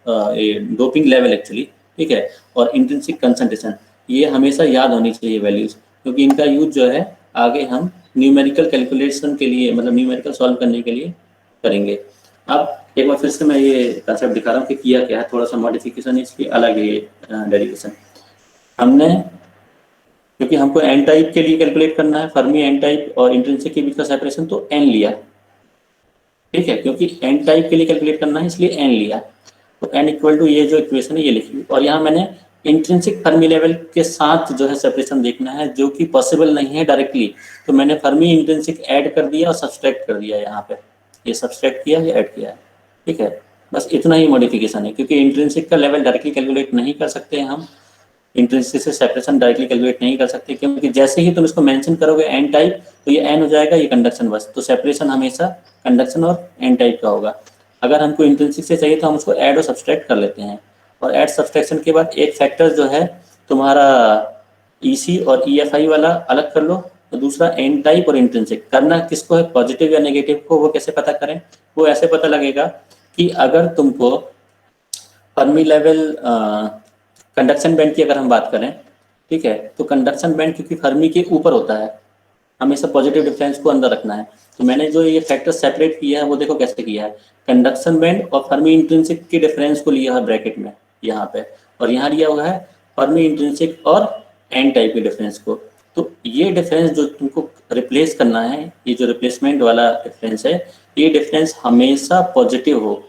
doping level actually, ठीक है, और इंट्रिंसिक कंसंट्रेशन, ये हमेशा याद होनी चाहिए वैल्यूज, क्योंकि इनका यूज जो है आगे हम न्यूमेरिकल कैलकुलेशन के लिए, मतलब न्यूमेरिकल सॉल्व करने के लिए करेंगे। अब एक बार फिर से मैं ये कंसेप्ट दिखा रहा हूँ कि किया क्या है, थोड़ा सा मॉडिफिकेशन इसकी अलग है ये डेरिवेशन। हमने, क्योंकि हमको एन टाइप के लिए कैलकुलेट करना है, फर्मी एन टाइप और इंट्रिंसिक के बीच का सेपरेशन, तो एन लिया, ठीक है, क्योंकि एन टाइप के लिए कैलकुलेट करना है इसलिए एन लिया। तो एन इक्वल टू ये जो इक्वेशन है ये लिखी, और यहाँ मैंने इंट्रिंसिक फर्मी लेवल के साथ जो है सेपरेशन देखना है, जो कि पॉसिबल नहीं है डायरेक्टली, तो मैंने फर्मी इंट्रिंसिक ऐड कर दिया और सब्सट्रैक्ट कर दिया, यहाँ पे ये सब्सट्रैक्ट किया, ये ऐड किया है, ठीक है, बस इतना ही मॉडिफिकेशन है, क्योंकि इंट्रिंसिक का लेवल डायरेक्टली कैलकुलेट नहीं कर सकते हम, इंट्रिंसिक से सेपरेशन डायरेक्टली कैलकुलेट नहीं कर सकते, क्योंकि जैसे ही तुम इसको मेंशन करोगे एन टाइप, तो ये एन हो जाएगा, ये कंडक्शन बस, तो सेपरेशन हमेशा कंडक्शन और एन टाइप का होगा। अगर हमको इंट्रिंसिक से चाहिए तो हम उसको ऐड और सब्सट्रैक्ट कर लेते हैं, और ऐड सब्सट्रैक्शन के बाद एक फैक्टर जो है तुम्हारा ईसी और ईएफआई वाला अलग कर लो, तो दूसरा एन टाइप और इंट्रिंसिक करना किसको है, पॉजिटिव या नेगेटिव को, वो कैसे पता करें, वो ऐसे पता लगेगा कि अगर तुमको फर्मी लेवल कंडक्शन बैंड की अगर हम बात करें, ठीक है, तो कंडक्शन बैंड क्योंकि फर्मी के ऊपर होता है, हमेशा पॉजिटिव डिफरेंस को अंदर रखना है, तो मैंने जो ये फैक्टर सेपरेट किया है वो देखो कैसे किया है, कंडक्शन बैंड और फर्मी इंट्रिंसिक के डिफरेंस को लिया है ब्रैकेट में यहाँ पे, और यहाँ लिया हुआ है फर्मी इंट्रिंसिक और एन टाइप के डिफरेंस को। तो ये डिफरेंस जो तुमको रिप्लेस करना है, ये जो रिप्लेसमेंट वाला डिफरेंस है, ये डिफरेंस हमेशा पॉजिटिव हो,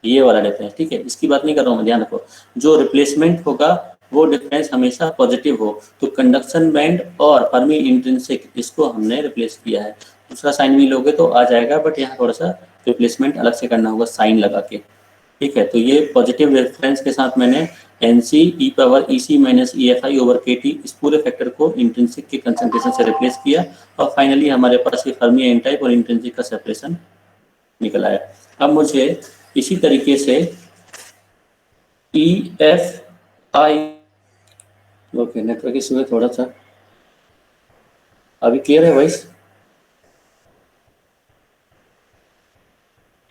ये वाला डिफरेंस, ठीक है, इसकी बात नहीं कर रहा हूँ मैं, ध्यान रखो, जो रिप्लेसमेंट होगा वो डिफरेंस हमेशा पॉजिटिव हो, तो कंडक्शन बैंड और फर्मी इंट्रिंसिक इसको हमने रिप्लेस किया है। दूसरा साइन भी लोगे तो आ जाएगा, बट यहाँ थोड़ा सा रिप्लेसमेंट अलग से करना होगा साइन लगा के, ठीक है। तो ये पॉजिटिव रेफरेंस के साथ मैंने NC E power EC minus EFI over KT इस पूरे फैक्टर को इंट्रिंसिक के कंसंट्रेशन से रिप्लेस किया, और फाइनली हमारे पास ये फर्मी एन टाइप और इंट्रिंसिक का सेपरेशन निकल आया। अब मुझे इसी तरीके से ई एफ आई, ओके, नेटवर्क इशू है थोड़ा सा, अभी क्लियर है वॉइस?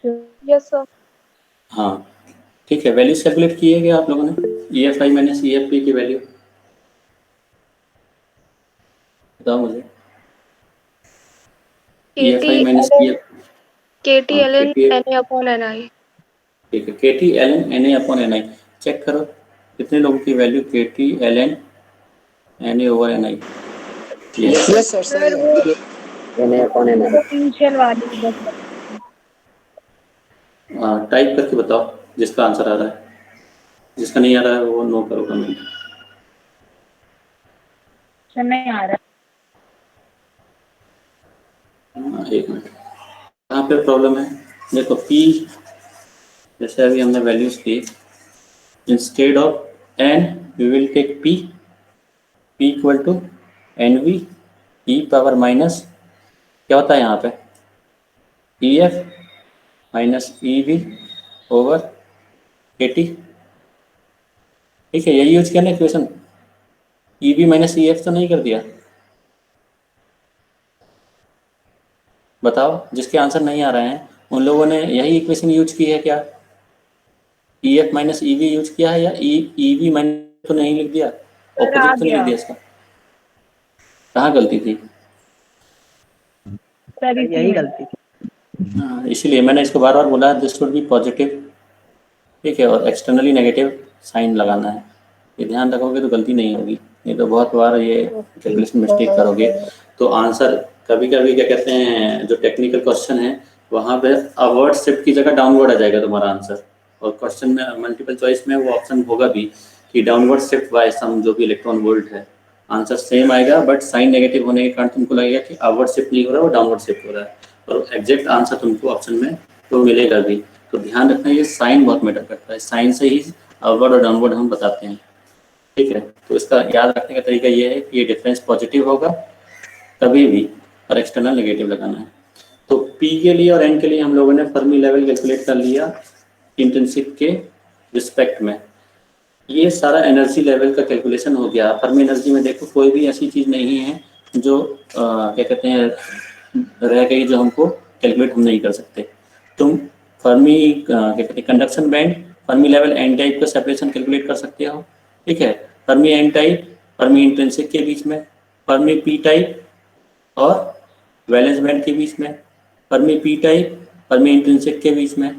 Yes sir. हाँ ठीक है, वैल्यूज कैलकुलेट किए गए आप लोगों ने, E F I minus E F P की वैल्यू बताओ मुझे। E F I minus E F, KT ln Na/Ni। ठीक है, K T L N N A upon N I, check करो कितने लोगों की value K T L N N A over N I. Yes sir, सही है। Potential वाली बस टाइप करके बताओ जिसका आंसर आ रहा है, जिसका नहीं आ रहा है वो नो करो कमेंट। नहीं आ रहा। एक मिनट, कहाँ पे प्रॉब्लम है, देखो पी, जैसे अभी हमने वैल्यूज की, instead of N we will take P, P equal to N V E power minus क्या होता है यहाँ पे E F minus E V over K T, ठीक है, यही यूज किया ना equation, E V minus E F तो नहीं कर दिया, बताओ जिसके आंसर नहीं आ रहे हैं उन लोगों ने यही इक्वेशन यूज की है क्या, ई F minus E we use किया है, या ई वी माइनस तो नहीं लिख दिया, ऑपोजिट तो नहीं लिख दिया इसका, कहाँ गलती थी? सर यही इसलिए गलती थी। इसीलिए मैंने इसको बार बार बोला, दिस शुड बी पॉजिटिव, ठीक है, और एक्सटर्नली नेगेटिव साइन लगाना है। ये ध्यान रखोगे तो गलती नहीं होगी, नहीं तो बहुत बार ये कैलकुलेशन मिस्टेक करोगे तो आंसर कभी कभी क्या कहते हैं, जो टेक्निकल क्वेश्चन है वहाँ पे अपवर्ड शिफ्ट की जगह डाउनवर्ड आ जाएगा तुम्हारा आंसर, और क्वेश्चन में मल्टीपल चॉइस में वो ऑप्शन होगा भी कि डाउनवर्ड शिफ्ट बाय सम जो भी इलेक्ट्रॉन वोल्ट है, आंसर सेम आएगा बट साइन नेगेटिव होने के कारण तुमको लगेगा कि अपवर्ड शिफ्ट नहीं हो रहा है, वो डाउनवर्ड शिफ्ट हो रहा है, और एग्जैक्ट आंसर तुमको ऑप्शन में तो मिलेगा भी। तो ध्यान रखना, ये साइन बहुत मैटर करता है, साइन से ही अपवर्ड और डाउनवर्ड हम बताते हैं, ठीक है। तो इसका याद रखने का तरीका ये है कि ये डिफरेंस पॉजिटिव होगा कभी भी, और एक्सटर्नल नेगेटिव लगाना है। तो P के लिए और N के लिए हम लोगों ने फर्मी लेवल कैलकुलेट कर लिया इंट्रिंसिक के रिस्पेक्ट में। ये सारा एनर्जी लेवल का कैलकुलेशन हो गया। फर्मी एनर्जी में देखो कोई भी ऐसी चीज़ नहीं है जो क्या कहते हैं रह गई, जो हमको कैलकुलेट हम नहीं कर सकते। तुम फर्मी क्या कहते हैं conduction band, Fermi level N type का सेपरेशन कैलकुलेट कर सकते हो, ठीक है। Fermi N type Fermi intrinsic के बीच में, फर्मी पी टाइप और वैलेंस बैंड के बीच में, Fermi p type Fermi intrinsic के बीच में।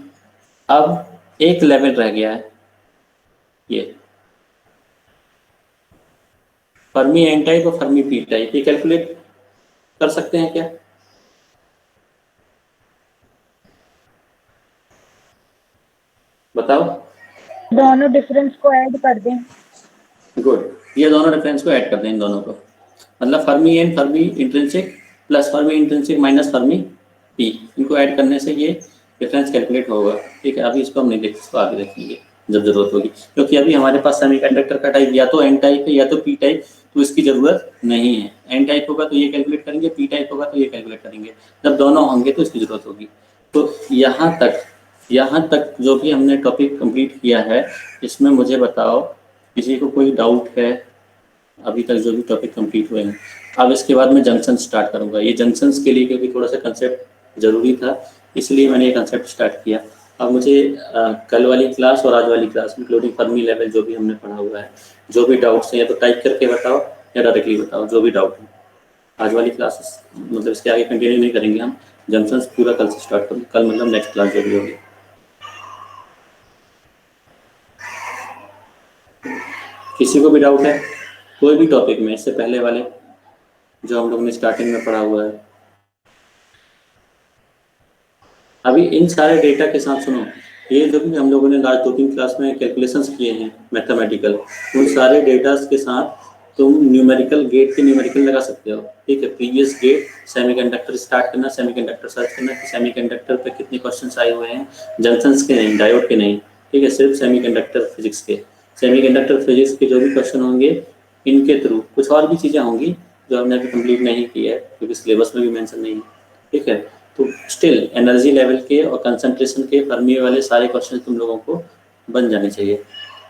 अब एक लेवल रह गया है, ये फर्मी एन टाइप और फर्मी पी टाइप, ये कैलकुलेट कर सकते हैं क्या? बताओ। दोनों डिफरेंस को ऐड कर दें। गुड, ये दोनों डिफरेंस को ऐड कर दें, इन दोनों को, मतलब Fermi n Fermi intrinsic plus Fermi intrinsic minus Fermi p, इनको ऐड करने से ये डिफरेंस कैलकुलेट होगा, ठीक है। अभी इसको हम नहीं देखते, इसको आगे देखेंगे जब जरूरत होगी, क्योंकि अभी हमारे पास सेमीकंडक्टर का टाइप या तो एन टाइप है या तो पी टाइप, तो इसकी जरूरत नहीं है। एन टाइप होगा तो ये कैलकुलेट करेंगे, पी टाइप होगा तो ये कैलकुलेट करेंगे, जब दोनों होंगे तो इसकी जरूरत होगी। तो यहाँ तक जो भी हमने टॉपिक कंप्लीट किया है, इसमें मुझे बताओ किसी को कोई डाउट है अभी तक जो भी टॉपिक कंप्लीट हुए हैं? अब इसके बाद मैं जंक्शन स्टार्ट करूंगा। ये जंक्शंस के लिए क्योंकि थोड़ा सा कंसेप्ट जरूरी था, इसलिए मैंने ये कंसेप्ट स्टार्ट किया। अब मुझे कल वाली क्लास और आज वाली क्लास इंक्लूडिंग फर्मी लेवल जो भी हमने पढ़ा हुआ है, जो भी डाउट्स हैं या तो टाइप करके बताओ या डायरेक्टली बताओ, जो भी डाउट है। आज वाली क्लास मतलब इसके आगे कंटिन्यू नहीं करेंगे हम, जंक्शंस पूरा कल से स्टार्ट करूँगा, कल मतलब नेक्स्ट क्लास जो भी होगी। किसी को भी डाउट है कोई भी टॉपिक में, इससे पहले वाले जो हम लोगों ने स्टार्टिंग में पढ़ा हुआ है? अभी इन सारे डेटा के साथ सुनो, ये जो भी हम लोगों ने लास्ट 2-3 क्लास में कैलकुलेशंस किए हैं मैथमेटिकल, उन सारे डेटा के साथ तुम न्यूमेरिकल गेट के न्यूमेरिकल लगा सकते हो, ठीक है। प्रीवियस गेट सेमीकंडक्टर स्टार्ट करना, सेमीकंडक्टर सर्च करना कि सेमीकंडक्टर पे कितने क्वेश्चंस आए हुए हैं, जंक्शंस के नहीं, डायोड के नहीं, ठीक है, सिर्फ सेमीकंडक्टर फिजिक्स के। सेमीकंडक्टर फिजिक्स के जो भी क्वेश्चन होंगे इनके थ्रू, कुछ और भी चीज़ें होंगी जो हमने अभी कंप्लीट नहीं की है क्योंकि सिलेबस में भी मेंशन नहीं है, ठीक है। तो स्टिल एनर्जी लेवल के और कंसंट्रेशन के फर्मी वाले सारे क्वेश्चन तुम लोगों को बन जाने चाहिए।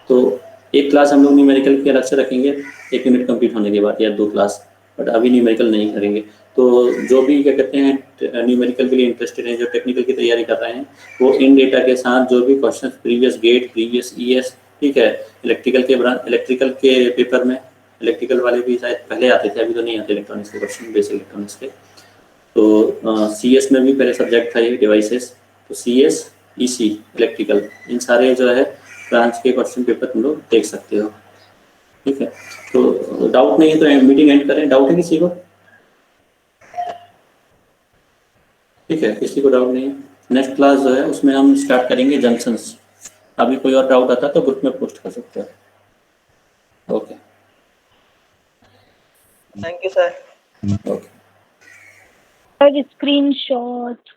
तो एक क्लास हम लोग न्यूमेरिकल के अलग से रखेंगे 1 यूनिट कंप्लीट होने के बाद, या 2 क्लास, बट अभी न्यूमेरिकल नहीं करेंगे। तो जो भी क्या कहते हैं न्यूमेरिकल के लिए इंटरेस्टेड हैं, जो टेक्निकल की तैयारी कर रहे हैं, वो इन डेटा के साथ जो भी question previous GATE, previous ES, ठीक है, इलेक्ट्रिकल के पेपर में, इलेक्ट्रिकल वाले भी शायद पहले आते थे, अभी तो नहीं आते इलेक्ट्रॉनिक्स के क्वेश्चन, बेसिक इलेक्ट्रॉनिक्स के। तो CS में भी पहले सब्जेक्ट था ये डिवाइसेस, तो CS, EC, इलेक्ट्रिकल, इन सारे जो है ब्रांच के क्वेश्चन पेपर तुम लोग देख सकते हो, ठीक है। तो डाउट नहीं है तो मीटिंग एंड करें। डाउट है किसी को? ठीक है, किसी को डाउट नहीं है। नेक्स्ट क्लास जो है उसमें हम स्टार्ट करेंगे जंक्शंस। अभी कोई और डाउट आता तो ग्रुप में पोस्ट कर सकते हो। Okay, thank you sir. Okay. Screenshot